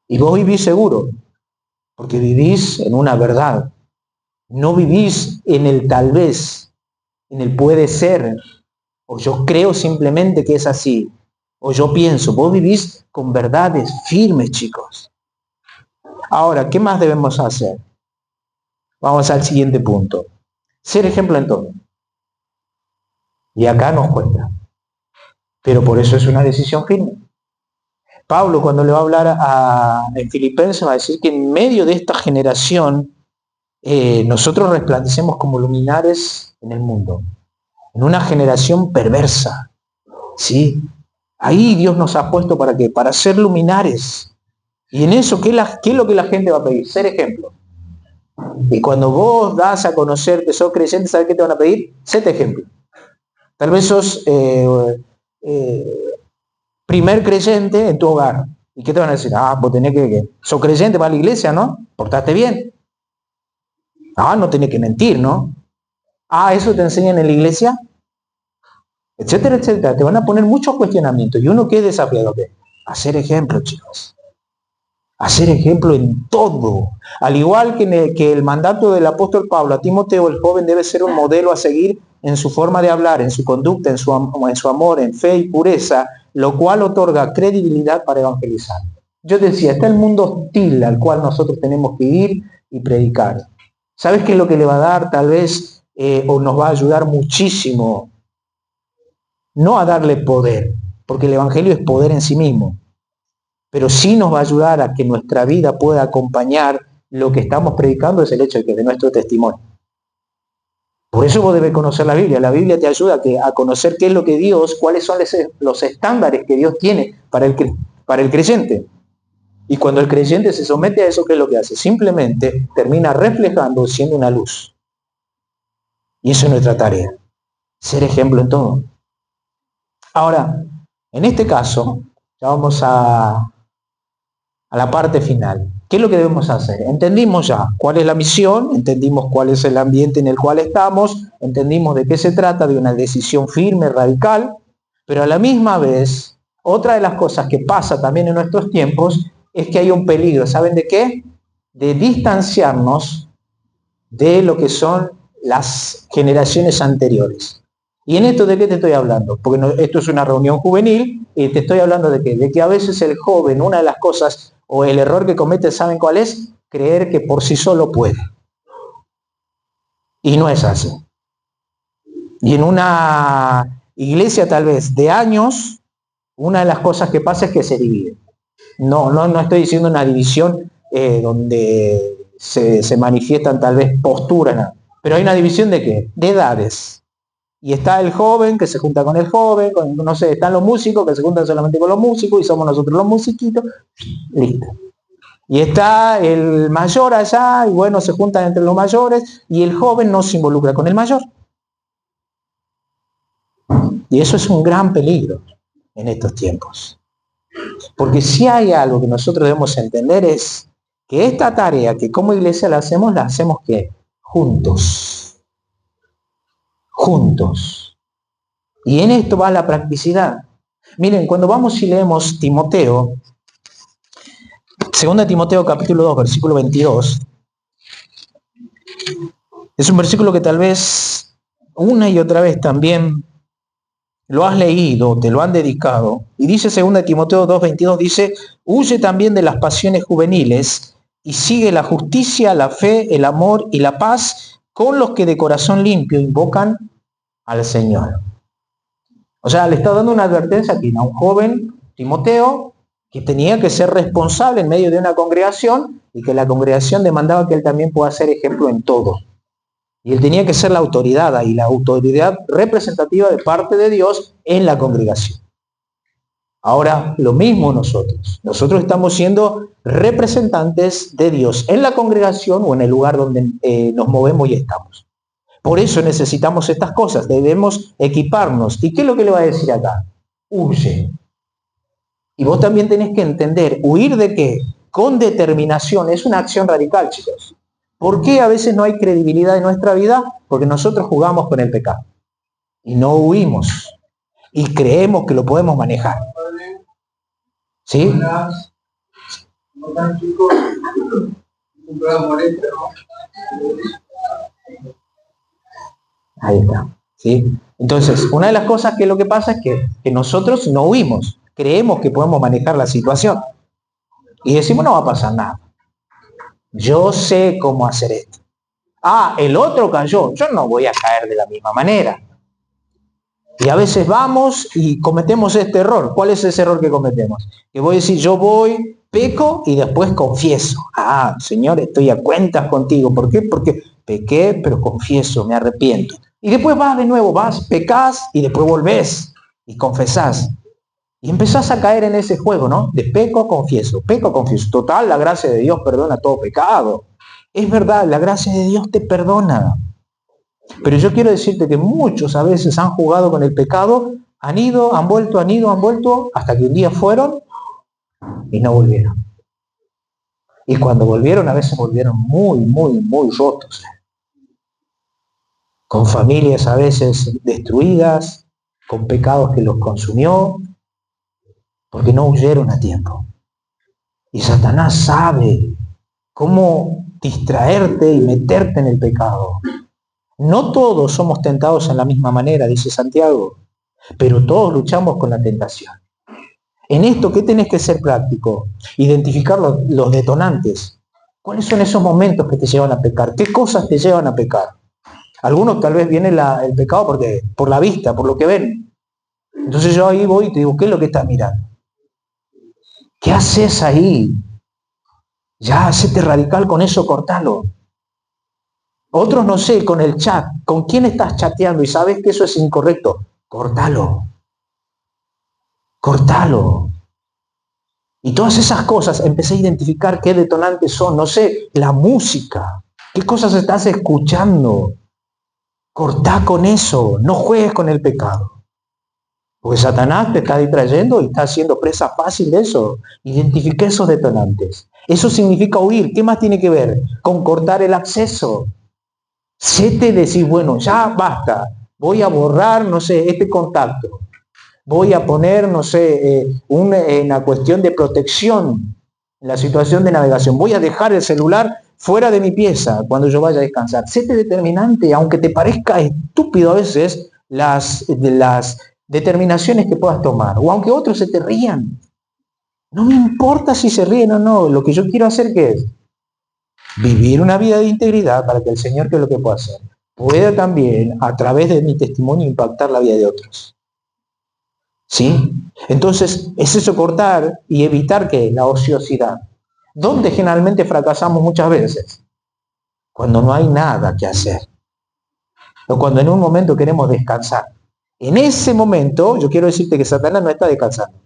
Y vos vivís seguro, porque vivís en una verdad. No vivís en el tal vez, en el puede ser, o yo creo simplemente que es así, o yo pienso. Vos vivís con verdades firmes, chicos. Ahora, ¿qué más debemos hacer? Vamos al siguiente punto. Ser ejemplo en todo. Y acá nos cuesta. Pero por eso es una decisión firme. Pablo, cuando le va a hablar en Filipenses, va a decir que en medio de esta generación nosotros resplandecemos como luminares en el mundo, en una generación perversa, ¿sí? Ahí Dios nos ha puesto para qué, para ser luminares. Y en eso, ¿qué es lo que la gente va a pedir? Ser ejemplo. Y cuando vos das a conocer que sos creyente, ¿sabes qué te van a pedir? Sete ejemplo. Tal vez sos primer creyente en tu hogar. ¿Y qué te van a decir? Vos tenés que sos creyente, vas a la iglesia, ¿no? Portaste bien. No tenés que mentir, ¿no? ¿Eso te enseñan en la iglesia? Etcétera, etcétera. Te van a poner muchos cuestionamientos. Y uno que es desafiado, ¿qué? Hacer ejemplo, chicos. Hacer ejemplo en todo. Al igual que el mandato del apóstol Pablo a Timoteo, el joven debe ser un modelo a seguir en su forma de hablar, en su conducta, en su amor, en fe y pureza, lo cual otorga credibilidad para evangelizar. Yo decía, está el mundo hostil al cual nosotros tenemos que ir y predicar. ¿Sabes qué es lo que le va a dar? Tal vez, o nos va a ayudar muchísimo, no a darle poder, porque el evangelio es poder en sí mismo, pero sí nos va a ayudar a que nuestra vida pueda acompañar lo que estamos predicando, es el hecho de nuestro testimonio. Por eso vos debes conocer la Biblia. La Biblia te ayuda a conocer qué es lo que Dios, cuáles son los estándares que Dios tiene para el creyente. Y cuando el creyente se somete a eso, ¿qué es lo que hace? Simplemente termina reflejando, siendo una luz. Y eso es nuestra tarea, ser ejemplo en todo. Ahora, en este caso, ya vamos a la parte final. ¿Qué es lo que debemos hacer? Entendimos ya cuál es la misión, entendimos cuál es el ambiente en el cual estamos, entendimos de qué se trata, de una decisión firme, radical, pero a la misma vez, otra de las cosas que pasa también en nuestros tiempos es que hay un peligro, ¿saben de qué? De distanciarnos de lo que son las generaciones anteriores. ¿Y en esto de qué te estoy hablando? Porque esto es una reunión juvenil y te estoy hablando de qué? De que a veces el joven, una de las cosas o el error que comete, ¿saben cuál es? Creer que por sí solo puede. Y no es así. Y en una iglesia tal vez de años, una de las cosas que pasa es que se divide. No estoy diciendo una división donde se manifiestan tal vez posturas, ¿no? Pero hay una división de qué? De edades. Y está el joven que se junta con el joven, no sé, están los músicos que se juntan solamente con los músicos y somos nosotros los musiquitos, listo. Y está el mayor allá y bueno, se juntan entre los mayores y el joven no se involucra con el mayor. Y eso es un gran peligro en estos tiempos. Porque si hay algo que nosotros debemos entender es que esta tarea que como iglesia la hacemos ¿qué? Juntos. Juntos. Y en esto va la practicidad. Miren, cuando vamos y leemos Timoteo, 2 Timoteo capítulo 2, versículo 22, es un versículo que tal vez una y otra vez también lo has leído, te lo han dedicado. Y dice 2 Timoteo 2, 22, dice, huye también de las pasiones juveniles y sigue la justicia, la fe, el amor y la paz con los que de corazón limpio invocan al Señor. O sea, le está dando una advertencia aquí a un joven, Timoteo, que tenía que ser responsable en medio de una congregación y que la congregación demandaba que él también pueda ser ejemplo en todo. Y él tenía que ser la autoridad ahí, la autoridad representativa de parte de Dios en la congregación. Ahora, lo mismo nosotros. Nosotros estamos siendo representantes de Dios en la congregación o en el lugar donde nos movemos y estamos. Por eso necesitamos estas cosas, debemos equiparnos. ¿Y qué es lo que le va a decir acá? Huye. Y vos también tenés que entender, ¿huir de qué? Con determinación, es una acción radical, chicos. ¿Por qué a veces no hay credibilidad en nuestra vida? Porque nosotros jugamos con el pecado y no huimos y creemos que lo podemos manejar. ¿Sí? Ahí está. ¿Sí? Entonces, una de las cosas que lo que pasa es que nosotros no huimos, creemos que podemos manejar la situación y decimos no va a pasar nada. Yo sé cómo hacer esto. El otro cayó, yo no voy a caer de la misma manera. Y a veces vamos y cometemos este error. ¿Cuál es ese error que cometemos? Que voy a decir, yo voy, peco y después confieso. Ah, Señor, estoy a cuentas contigo. ¿Por qué? Porque pequé, pero confieso, me arrepiento. Y después vas de nuevo, vas, pecás y después volvés y confesás. Y empezás a caer en ese juego, ¿no? De peco, confieso, peco, confieso. Total, la gracia de Dios perdona todo pecado. Es verdad, la gracia de Dios te perdona. Pero yo quiero decirte que muchos a veces han jugado con el pecado, han ido, han vuelto, hasta que un día fueron y no volvieron. Y cuando volvieron, a veces volvieron muy rotos. Con familias a veces destruidas, con pecados que los consumió, porque no huyeron a tiempo. Y Satanás sabe cómo distraerte y meterte en el pecado. No todos somos tentados en la misma manera, dice Santiago, pero todos luchamos con la tentación. En esto, ¿qué tenés que ser práctico? Identificar los detonantes. ¿Cuáles son esos momentos que te llevan a pecar? ¿Qué cosas te llevan a pecar? Algunos tal vez viene el pecado por la vista, por lo que ven. Entonces yo ahí voy y te digo, ¿qué es lo que estás mirando? ¿Qué haces ahí? Ya, hacete radical con eso, cortalo. Otros, no sé, con el chat. ¿Con quién estás chateando y sabes que eso es incorrecto? Cortalo. Cortalo. Y todas esas cosas, empecé a identificar qué detonantes son. No sé, la música. ¿Qué cosas estás escuchando? Cortá con eso. No juegues con el pecado. Porque Satanás te está distrayendo y está haciendo presa fácil de eso. Identifiqué esos detonantes. Eso significa huir. ¿Qué más tiene que ver? Con cortar el acceso. Séte decir, bueno, ya basta, voy a borrar, no sé, este contacto, voy a poner, no sé, una cuestión de protección en la situación de navegación, voy a dejar el celular fuera de mi pieza cuando yo vaya a descansar. Séte determinante, aunque te parezca estúpido a veces las determinaciones que puedas tomar, o aunque otros se te rían. No me importa si se ríen o no, lo que yo quiero hacer, ¿qué es? Vivir una vida de integridad para que el Señor, que es lo que pueda hacer, pueda también, a través de mi testimonio, impactar la vida de otros. ¿Sí? Entonces, es eso, cortar y evitar que la ociosidad. ¿Dónde generalmente fracasamos muchas veces? Cuando no hay nada que hacer. O cuando en un momento queremos descansar. En ese momento, yo quiero decirte que Satanás no está descansando.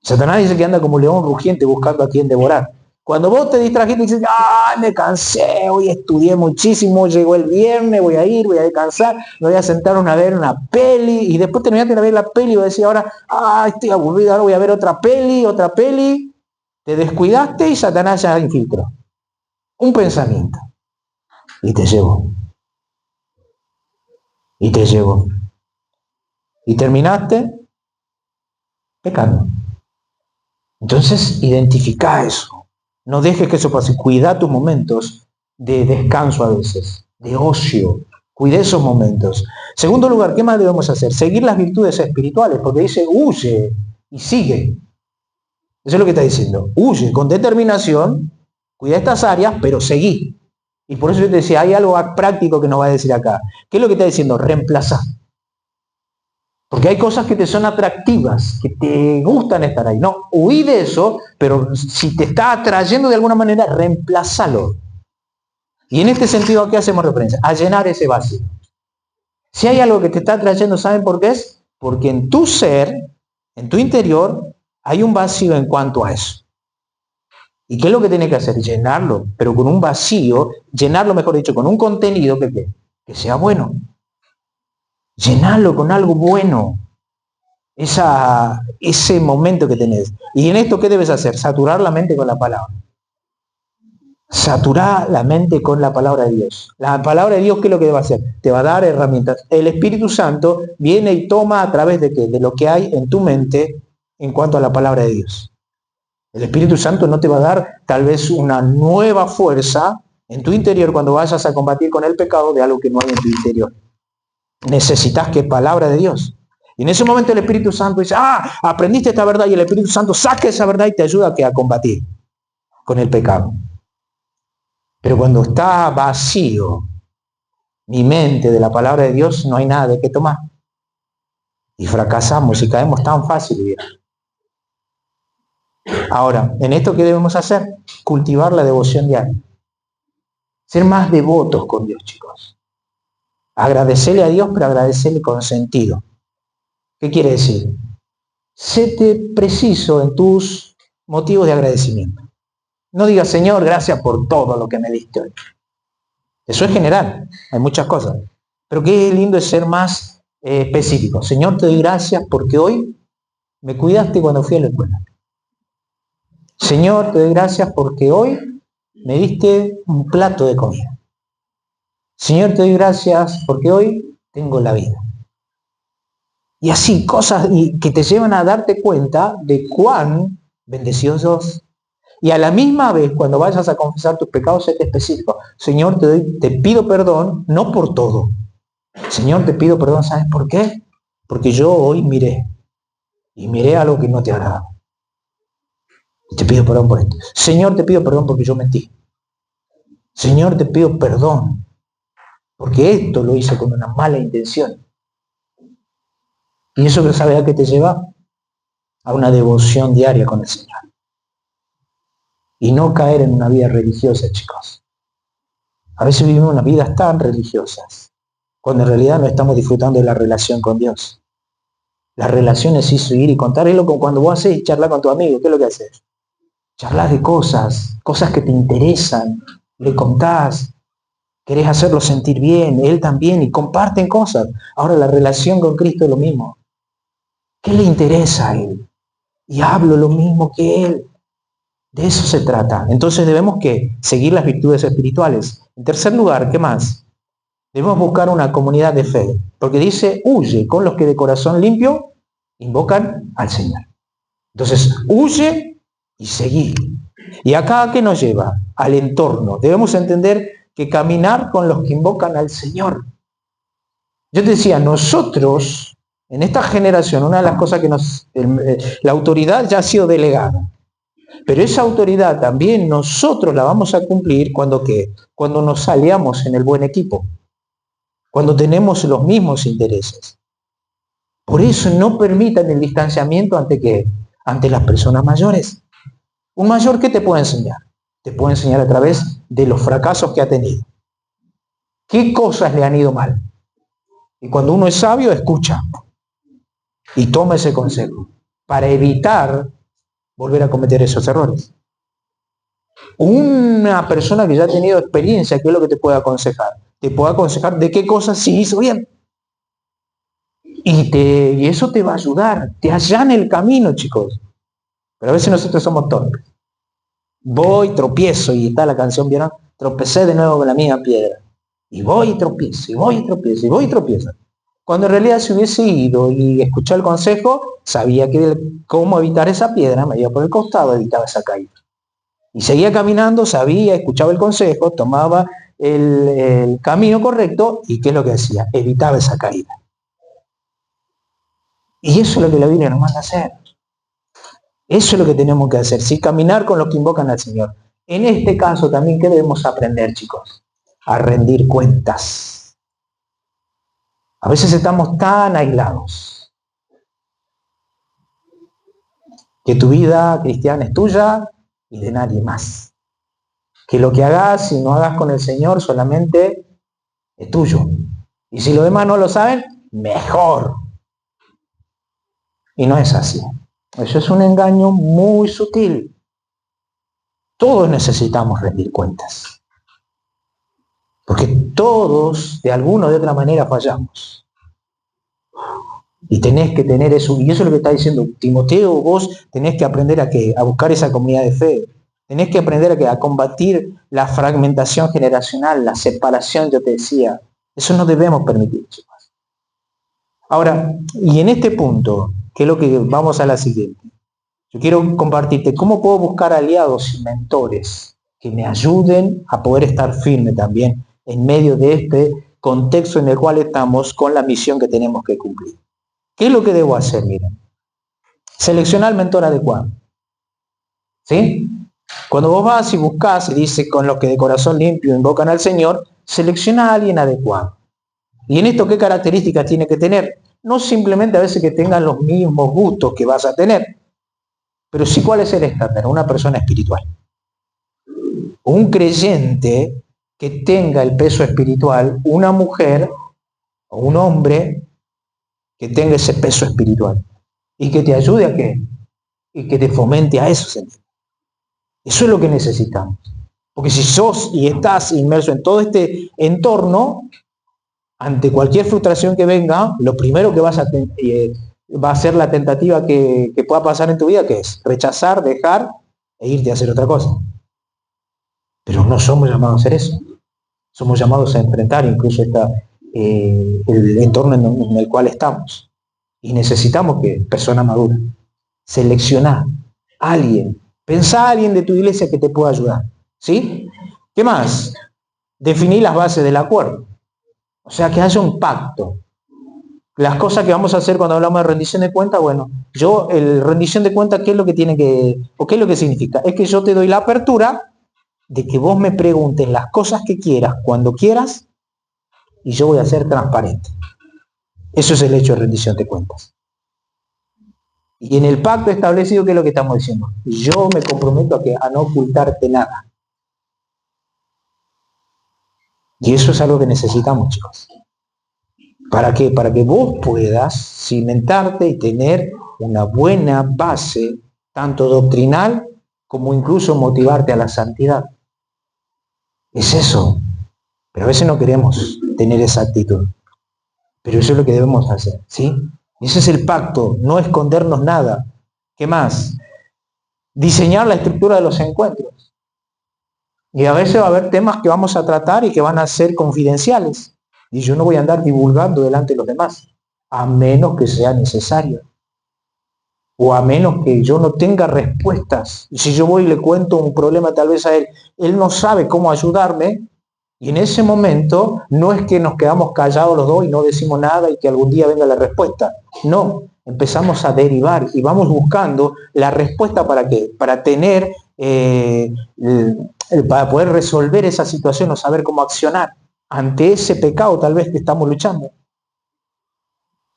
Satanás dice que anda como león rugiente buscando a quien devorar. Cuando vos te distrajiste y dices, ¡ay, me cansé! Hoy estudié muchísimo, llegó el viernes, voy a ir, voy a descansar, me voy a sentar a ver una peli, y después terminaste de ver la peli y voy a decir ahora, ¡ay, estoy aburrido, ahora voy a ver otra peli! Te descuidaste y Satanás ya infiltró. Un pensamiento. Y te llevó. Y te llevó. Y terminaste pecando. Entonces, identifica eso. No dejes que eso pase. Cuida tus momentos de descanso a veces, de ocio. Cuida esos momentos. Segundo lugar, ¿qué más debemos hacer? Seguir las virtudes espirituales, porque dice, huye y sigue. Eso es lo que está diciendo. Huye con determinación, cuida estas áreas, pero seguí. Y por eso yo te decía, hay algo práctico que nos va a decir acá. ¿Qué es lo que está diciendo? Reemplazar. Porque hay cosas que te son atractivas, que te gustan estar ahí. No, huí de eso, pero si te está atrayendo de alguna manera, reemplázalo. Y en este sentido, ¿a qué hacemos referencia? A llenar ese vacío. Si hay algo que te está atrayendo, ¿saben por qué es? Porque en tu ser, en tu interior, hay un vacío en cuanto a eso. ¿Y qué es lo que tiene que hacer? Llenarlo, pero con un vacío, llenarlo, mejor dicho, con un contenido que sea bueno. Llenarlo con algo bueno. Ese momento que tenés. ¿Y en esto qué debes hacer? Saturar la mente con la palabra. Saturar la mente con la palabra de Dios. La palabra de Dios, ¿qué es lo que debe hacer? Te va a dar herramientas. El Espíritu Santo viene y toma a través de ¿qué? De lo que hay en tu mente en cuanto a la palabra de Dios. El Espíritu Santo no te va a dar tal vez una nueva fuerza en tu interior cuando vayas a combatir con el pecado de algo que no hay en tu interior. Necesitas que palabra de Dios. Y en ese momento el Espíritu Santo dice, aprendiste esta verdad, y el Espíritu Santo saca esa verdad y te ayuda a combatir con el pecado. Pero cuando está vacío mi mente de la palabra de Dios, no hay nada de qué tomar. Y fracasamos y caemos tan fácil, ¿verdad? Ahora, en esto, ¿qué debemos hacer? Cultivar la devoción diaria. Ser más devotos con Dios, chicos. Agradecerle a Dios, pero agradecerle con sentido. ¿Qué quiere decir? Séte preciso en tus motivos de agradecimiento. No digas, Señor, gracias por todo lo que me diste hoy. Eso es general, hay muchas cosas. Pero qué lindo es ser más específico. Señor, te doy gracias porque hoy me cuidaste cuando fui a la escuela. Señor, te doy gracias porque hoy me diste un plato de comida. Señor, te doy gracias porque hoy tengo la vida. Y así, cosas que te llevan a darte cuenta de cuán bendecido sos. Y a la misma vez, cuando vayas a confesar tus pecados, sé específico. Señor, te pido perdón, no por todo. Señor, te pido perdón, ¿sabes por qué? Porque yo hoy miré. Y miré algo que no te agrada. Te pido perdón por esto. Señor, te pido perdón porque yo mentí. Señor, te pido perdón porque esto lo hice con una mala intención. Y eso que sabes a qué te lleva a una devoción diaria con el Señor. Y no caer en una vida religiosa, chicos. A veces vivimos unas vidas tan religiosas, cuando en realidad no estamos disfrutando de la relación con Dios. La relación es ir y contar, es lo como cuando vos haces charlar con tu amigo, ¿qué es lo que haces? Charlas de cosas que te interesan, le contás, querés hacerlo sentir bien, él también, y comparten cosas. Ahora la relación con Cristo es lo mismo. ¿Qué le interesa a él? Y hablo lo mismo que él. De eso se trata. Entonces debemos seguir las virtudes espirituales. En tercer lugar, ¿qué más? Debemos buscar una comunidad de fe. Porque dice, huye con los que de corazón limpio invocan al Señor. Entonces, huye y seguí. ¿Y acá a qué nos lleva? Al entorno. Debemos entender que caminar con los que invocan al Señor. Yo te decía, nosotros, en esta generación, una de las cosas que la autoridad ya ha sido delegada. Pero esa autoridad también nosotros la vamos a cumplir cuando nos aliamos en el buen equipo, cuando tenemos los mismos intereses. Por eso no permitan el distanciamiento ante las personas mayores. Un mayor, ¿qué te puede enseñar? Te puede enseñar a través de los fracasos que ha tenido. ¿Qué cosas le han ido mal? Y cuando uno es sabio, escucha y toma ese consejo para evitar volver a cometer esos errores. Una persona que ya ha tenido experiencia, ¿qué es lo que te puede aconsejar? Te puede aconsejar de qué cosas sí hizo bien. Y eso te va a ayudar, te allana el camino, chicos. Pero a veces nosotros somos torpes. Voy, tropiezo, y está la canción, ¿vieron? Tropecé de nuevo con la misma piedra. Y voy y tropiezo, y voy y tropiezo, y voy y tropiezo. Cuando en realidad si hubiese ido y escuchado el consejo, sabía cómo evitar esa piedra, me iba por el costado, evitaba esa caída. Y seguía caminando, sabía, escuchaba el consejo, tomaba el camino correcto, y ¿qué es lo que hacía? Evitaba esa caída. Y eso es lo que la Biblia nos manda a hacer. Eso es lo que tenemos que hacer, ¿sí? Caminar con los que invocan al Señor. En este caso también, ¿qué debemos aprender, chicos? A rendir cuentas. A veces estamos tan aislados que tu vida cristiana es tuya y de nadie más. Que lo que hagas y no hagas con el Señor solamente es tuyo. Y si los demás no lo saben, mejor. Y no es así. Eso es un engaño muy sutil. Todos necesitamos rendir cuentas. Porque todos, de alguna o de otra manera, fallamos. Y tenés que tener eso. Y eso es lo que está diciendo Timoteo. Vos tenés que aprender a buscar esa comunidad de fe. Tenés que aprender a combatir la fragmentación generacional, la separación, yo te decía. Eso no debemos permitir, chicos. Ahora, y en este punto, que es lo que vamos a la siguiente. Yo quiero compartirte cómo puedo buscar aliados y mentores que me ayuden a poder estar firme también en medio de este contexto en el cual estamos con la misión que tenemos que cumplir. ¿Qué es lo que debo hacer? Miren, seleccionar el mentor adecuado. ¿Sí? Cuando vos vas y buscas y dice con los que de corazón limpio invocan al Señor, selecciona a alguien adecuado. ¿Y en esto qué características tiene que tener? no simplemente a veces que tengan los mismos gustos que vas a tener, pero sí cuál es el estándar, una persona espiritual. Un creyente que tenga el peso espiritual, una mujer o un hombre que tenga ese peso espiritual y que te ayude a qué, y que te fomente a eso. Eso es lo que necesitamos. Porque si sos y estás inmerso en todo este entorno, ante cualquier frustración que venga, lo primero que va a ser la tentativa que pueda pasar en tu vida, que es rechazar, dejar e irte a hacer otra cosa. Pero no somos llamados a hacer eso. Somos llamados a enfrentar incluso el entorno en el cual estamos. Y necesitamos que, persona madura, seleccionar a alguien, pensá a alguien de tu iglesia que te pueda ayudar. ¿Sí? ¿Qué más? Definir las bases del acuerdo. O sea, que haya un pacto. Las cosas que vamos a hacer cuando hablamos de rendición de cuentas, bueno, rendición de cuentas, ¿qué es lo que tiene que, o qué es lo que significa? Es que yo te doy la apertura de que vos me preguntes las cosas que quieras, cuando quieras, y yo voy a ser transparente. Eso es el hecho de rendición de cuentas. Y en el pacto establecido, ¿qué es lo que estamos diciendo? Yo me comprometo a no ocultarte nada. Y eso es algo que necesitamos, chicos. ¿Para qué? Para que vos puedas cimentarte y tener una buena base, tanto doctrinal como incluso motivarte a la santidad. Es eso. Pero a veces no queremos tener esa actitud. Pero eso es lo que debemos hacer, ¿sí? Ese es el pacto, no escondernos nada. ¿Qué más? Diseñar la estructura de los encuentros. Y a veces va a haber temas que vamos a tratar y que van a ser confidenciales. Y yo no voy a andar divulgando delante de los demás, a menos que sea necesario. O a menos que yo no tenga respuestas. Y si yo voy y le cuento un problema tal vez a él no sabe cómo ayudarme, y en ese momento no es que nos quedamos callados los dos y no decimos nada y que algún día venga la respuesta. No, empezamos a derivar y vamos buscando la respuesta ¿para qué? Para tener, para poder resolver esa situación o saber cómo accionar ante ese pecado tal vez que estamos luchando.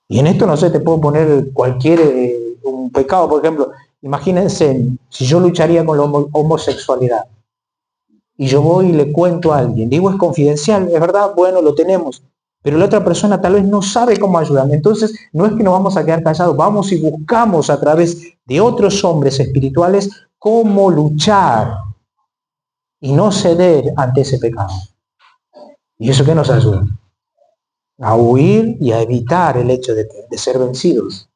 Y en esto no sé, te puedo poner cualquier un pecado, por ejemplo, imagínense si yo lucharía con la homosexualidad y yo voy y le cuento a alguien, digo es confidencial, es verdad, bueno, lo tenemos, pero la otra persona tal vez no sabe cómo ayudarme, entonces no es que nos vamos a quedar callados, vamos y buscamos a través de otros hombres espirituales cómo luchar y no ceder ante ese pecado. ¿Y eso qué nos ayuda? A huir y a evitar el hecho de ser vencidos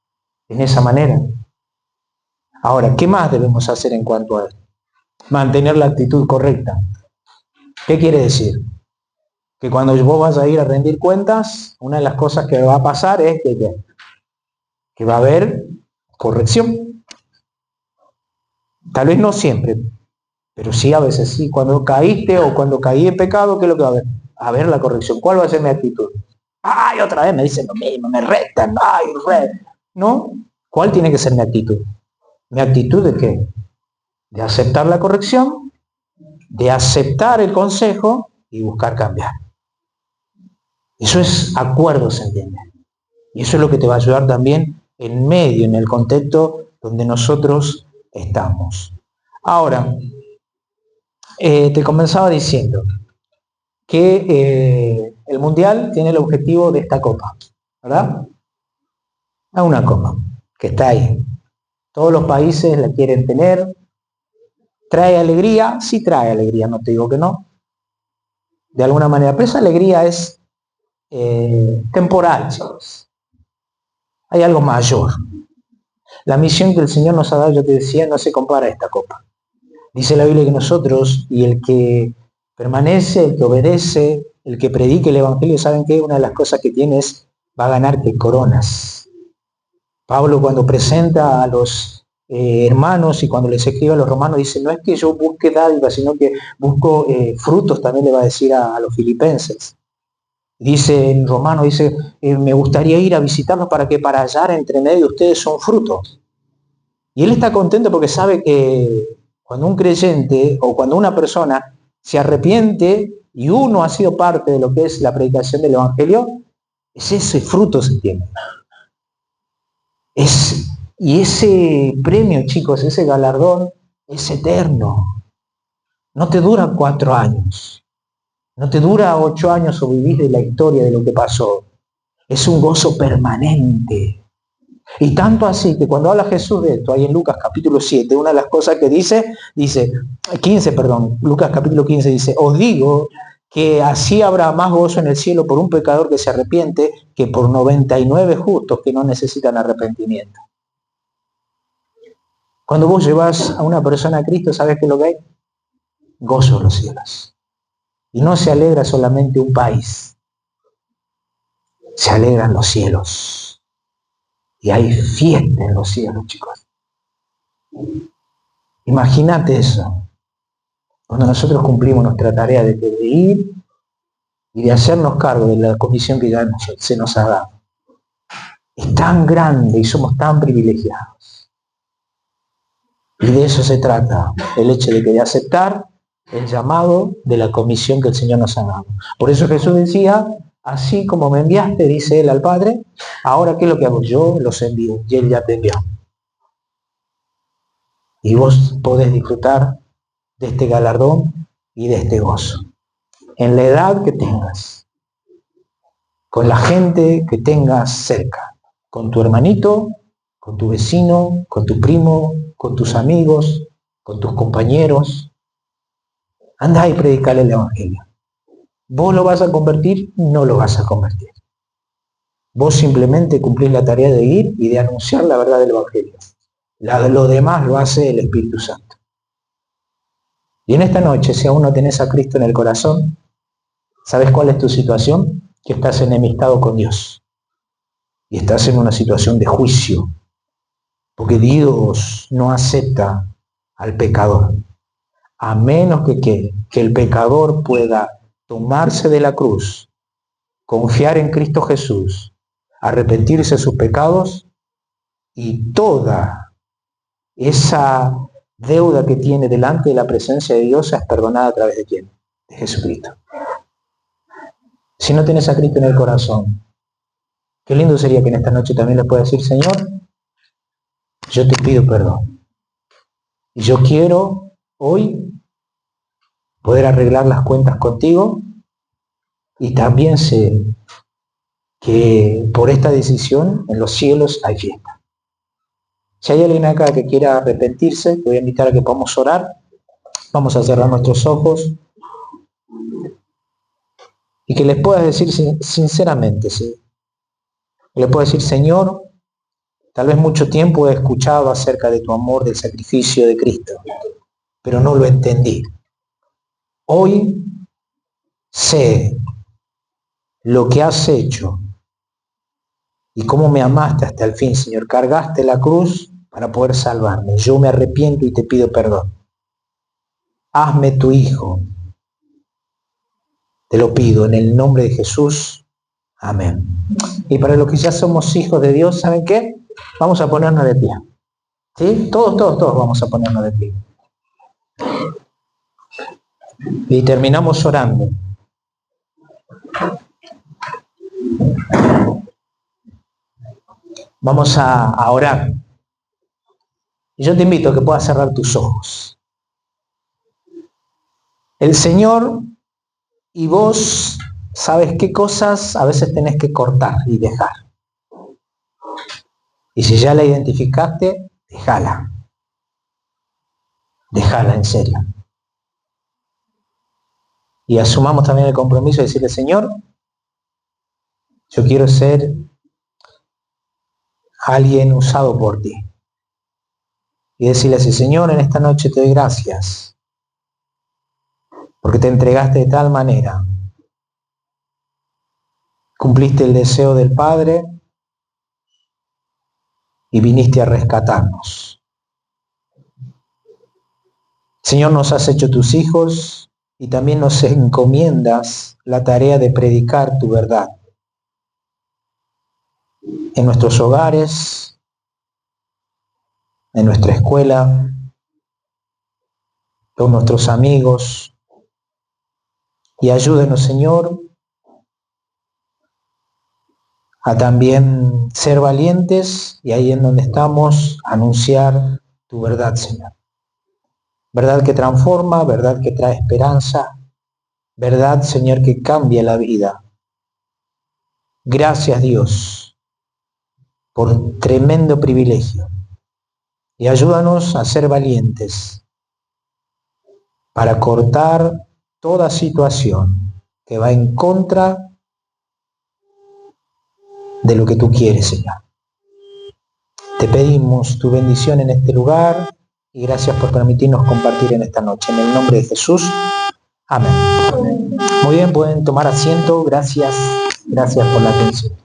en esa manera. Ahora, ¿qué más debemos hacer en cuanto a esto? Mantener la actitud correcta. ¿Qué quiere decir? Que cuando vos vas a ir a rendir cuentas, una de las cosas que va a pasar es que va a haber corrección. Tal vez no siempre, pero sí a veces sí. Cuando caíste o cuando caí en pecado, ¿qué es lo que va a haber? A ver la corrección. ¿Cuál va a ser mi actitud? ¡Ay, otra vez me dicen lo mismo! ¡Me retan! ¡Ay, ¿no? ¿Cuál tiene que ser mi actitud? ¿Mi actitud de qué? De aceptar la corrección, de aceptar el consejo y buscar cambiar. Eso es acuerdo, ¿se entiende? Y eso es lo que te va a ayudar también en medio, en el contexto donde nosotros estamos. Ahora, te comenzaba diciendo que el Mundial tiene el objetivo de esta copa, ¿verdad? Es una copa que está ahí. Todos los países la quieren tener. ¿Trae alegría? Sí trae alegría, no te digo que no. De alguna manera, pero esa alegría es temporal, chicos. Hay algo mayor. La misión que el Señor nos ha dado, yo te decía, no se compara a esta copa. Dice la Biblia que nosotros, y el que permanece, el que obedece, el que predique el Evangelio, ¿saben qué? Una de las cosas que tiene es, va a ganar que coronas. Pablo cuando presenta a los hermanos y cuando les escribe a los romanos, dice, no es que yo busque dádivas, sino que busco frutos, también le va a decir a los filipenses. Dice en Romano, dice, me gustaría ir a visitarlos para que para hallar entre medio ustedes son frutos. Y él está contento porque sabe que cuando un creyente o cuando una persona se arrepiente y uno ha sido parte de lo que es la predicación del Evangelio, es ese fruto, se tiene. Y ese premio, chicos, ese galardón es eterno. No te dura 4 años. No te dura 8 años o vivís de la historia de lo que pasó. Es un gozo permanente. Y tanto así que cuando habla Jesús de esto, ahí en Lucas capítulo 7, una de las cosas que dice, 15, Lucas capítulo 15 dice, os digo que así habrá más gozo en el cielo por un pecador que se arrepiente que por 99 justos que no necesitan arrepentimiento. Cuando vos llevas a una persona a Cristo, ¿sabes qué es lo que hay? Gozo en los cielos. Y no se alegra solamente un país, se alegran los cielos. Y hay fiesta en los cielos, chicos. Imagínate eso. Cuando nosotros cumplimos nuestra tarea de ir y de hacernos cargo de la comisión que ya se nos ha dado. Es tan grande y somos tan privilegiados. Y de eso se trata, el hecho de que de aceptar el llamado de la comisión que el Señor nos ha dado. Por eso Jesús decía, así como me enviaste, dice él al Padre, ahora ¿qué es lo que hago? Yo los envío y él ya te envió. Y vos podés disfrutar de este galardón y de este gozo. En la edad que tengas, con la gente que tengas cerca, con tu hermanito, con tu vecino, con tu primo, con tus amigos, con tus compañeros. Anda y predicarle el Evangelio. ¿Vos lo vas a convertir? No lo vas a convertir. Vos simplemente cumplís la tarea de ir y de anunciar la verdad del Evangelio. Lo demás lo hace el Espíritu Santo. Y en esta noche, si aún no tenés a Cristo en el corazón, ¿sabes cuál es tu situación? Que estás enemistado con Dios. Y estás en una situación de juicio. Porque Dios no acepta al pecador. A menos que el pecador pueda tomarse de la cruz, confiar en Cristo Jesús, arrepentirse de sus pecados y toda esa deuda que tiene delante de la presencia de Dios es perdonada a través de ¿quién? De Jesucristo. Si no tienes a Cristo en el corazón, qué lindo sería que en esta noche también le puedas decir, Señor, yo te pido perdón. Y yo quiero hoy poder arreglar las cuentas contigo y también sé que por esta decisión en los cielos hay fiesta. Si hay alguien acá que quiera arrepentirse, te voy a invitar a que podamos orar. Vamos a cerrar nuestros ojos y que les puedas decir sinceramente, ¿sí? Le puedo decir, Señor, tal vez mucho tiempo he escuchado acerca de tu amor, del sacrificio de Cristo, pero no lo entendí. Hoy sé lo que has hecho y cómo me amaste hasta el fin, Señor. Cargaste la cruz para poder salvarme. Yo me arrepiento y te pido perdón. Hazme tu hijo. Te lo pido en el nombre de Jesús. Amén. Y para los que ya somos hijos de Dios, ¿saben qué? Vamos a ponernos de pie. ¿Sí? Todos vamos a ponernos de pie. Y terminamos orando. Vamos a orar. Y yo te invito a que puedas cerrar tus ojos. El Señor y vos sabes qué cosas a veces tenés que cortar y dejar. Y si ya la identificaste, déjala. Déjala en serio. Y asumamos también el compromiso de decirle, Señor, yo quiero ser alguien usado por ti. Y decirle así, Señor, en esta noche te doy gracias, porque te entregaste de tal manera. Cumpliste el deseo del Padre y viniste a rescatarnos. Señor, nos has hecho tus hijos y también nos encomiendas la tarea de predicar tu verdad en nuestros hogares, en nuestra escuela, con nuestros amigos. Y ayúdenos, Señor, a también ser valientes y ahí en donde estamos, anunciar tu verdad, Señor. Verdad que transforma, verdad que trae esperanza, verdad, Señor, que cambia la vida. Gracias, Dios, por tremendo privilegio. Y ayúdanos a ser valientes para cortar toda situación que va en contra de lo que tú quieres, Señor. Te pedimos tu bendición en este lugar y gracias por permitirnos compartir en esta noche. En el nombre de Jesús. Amén. Muy bien, pueden tomar asiento. Gracias por la atención.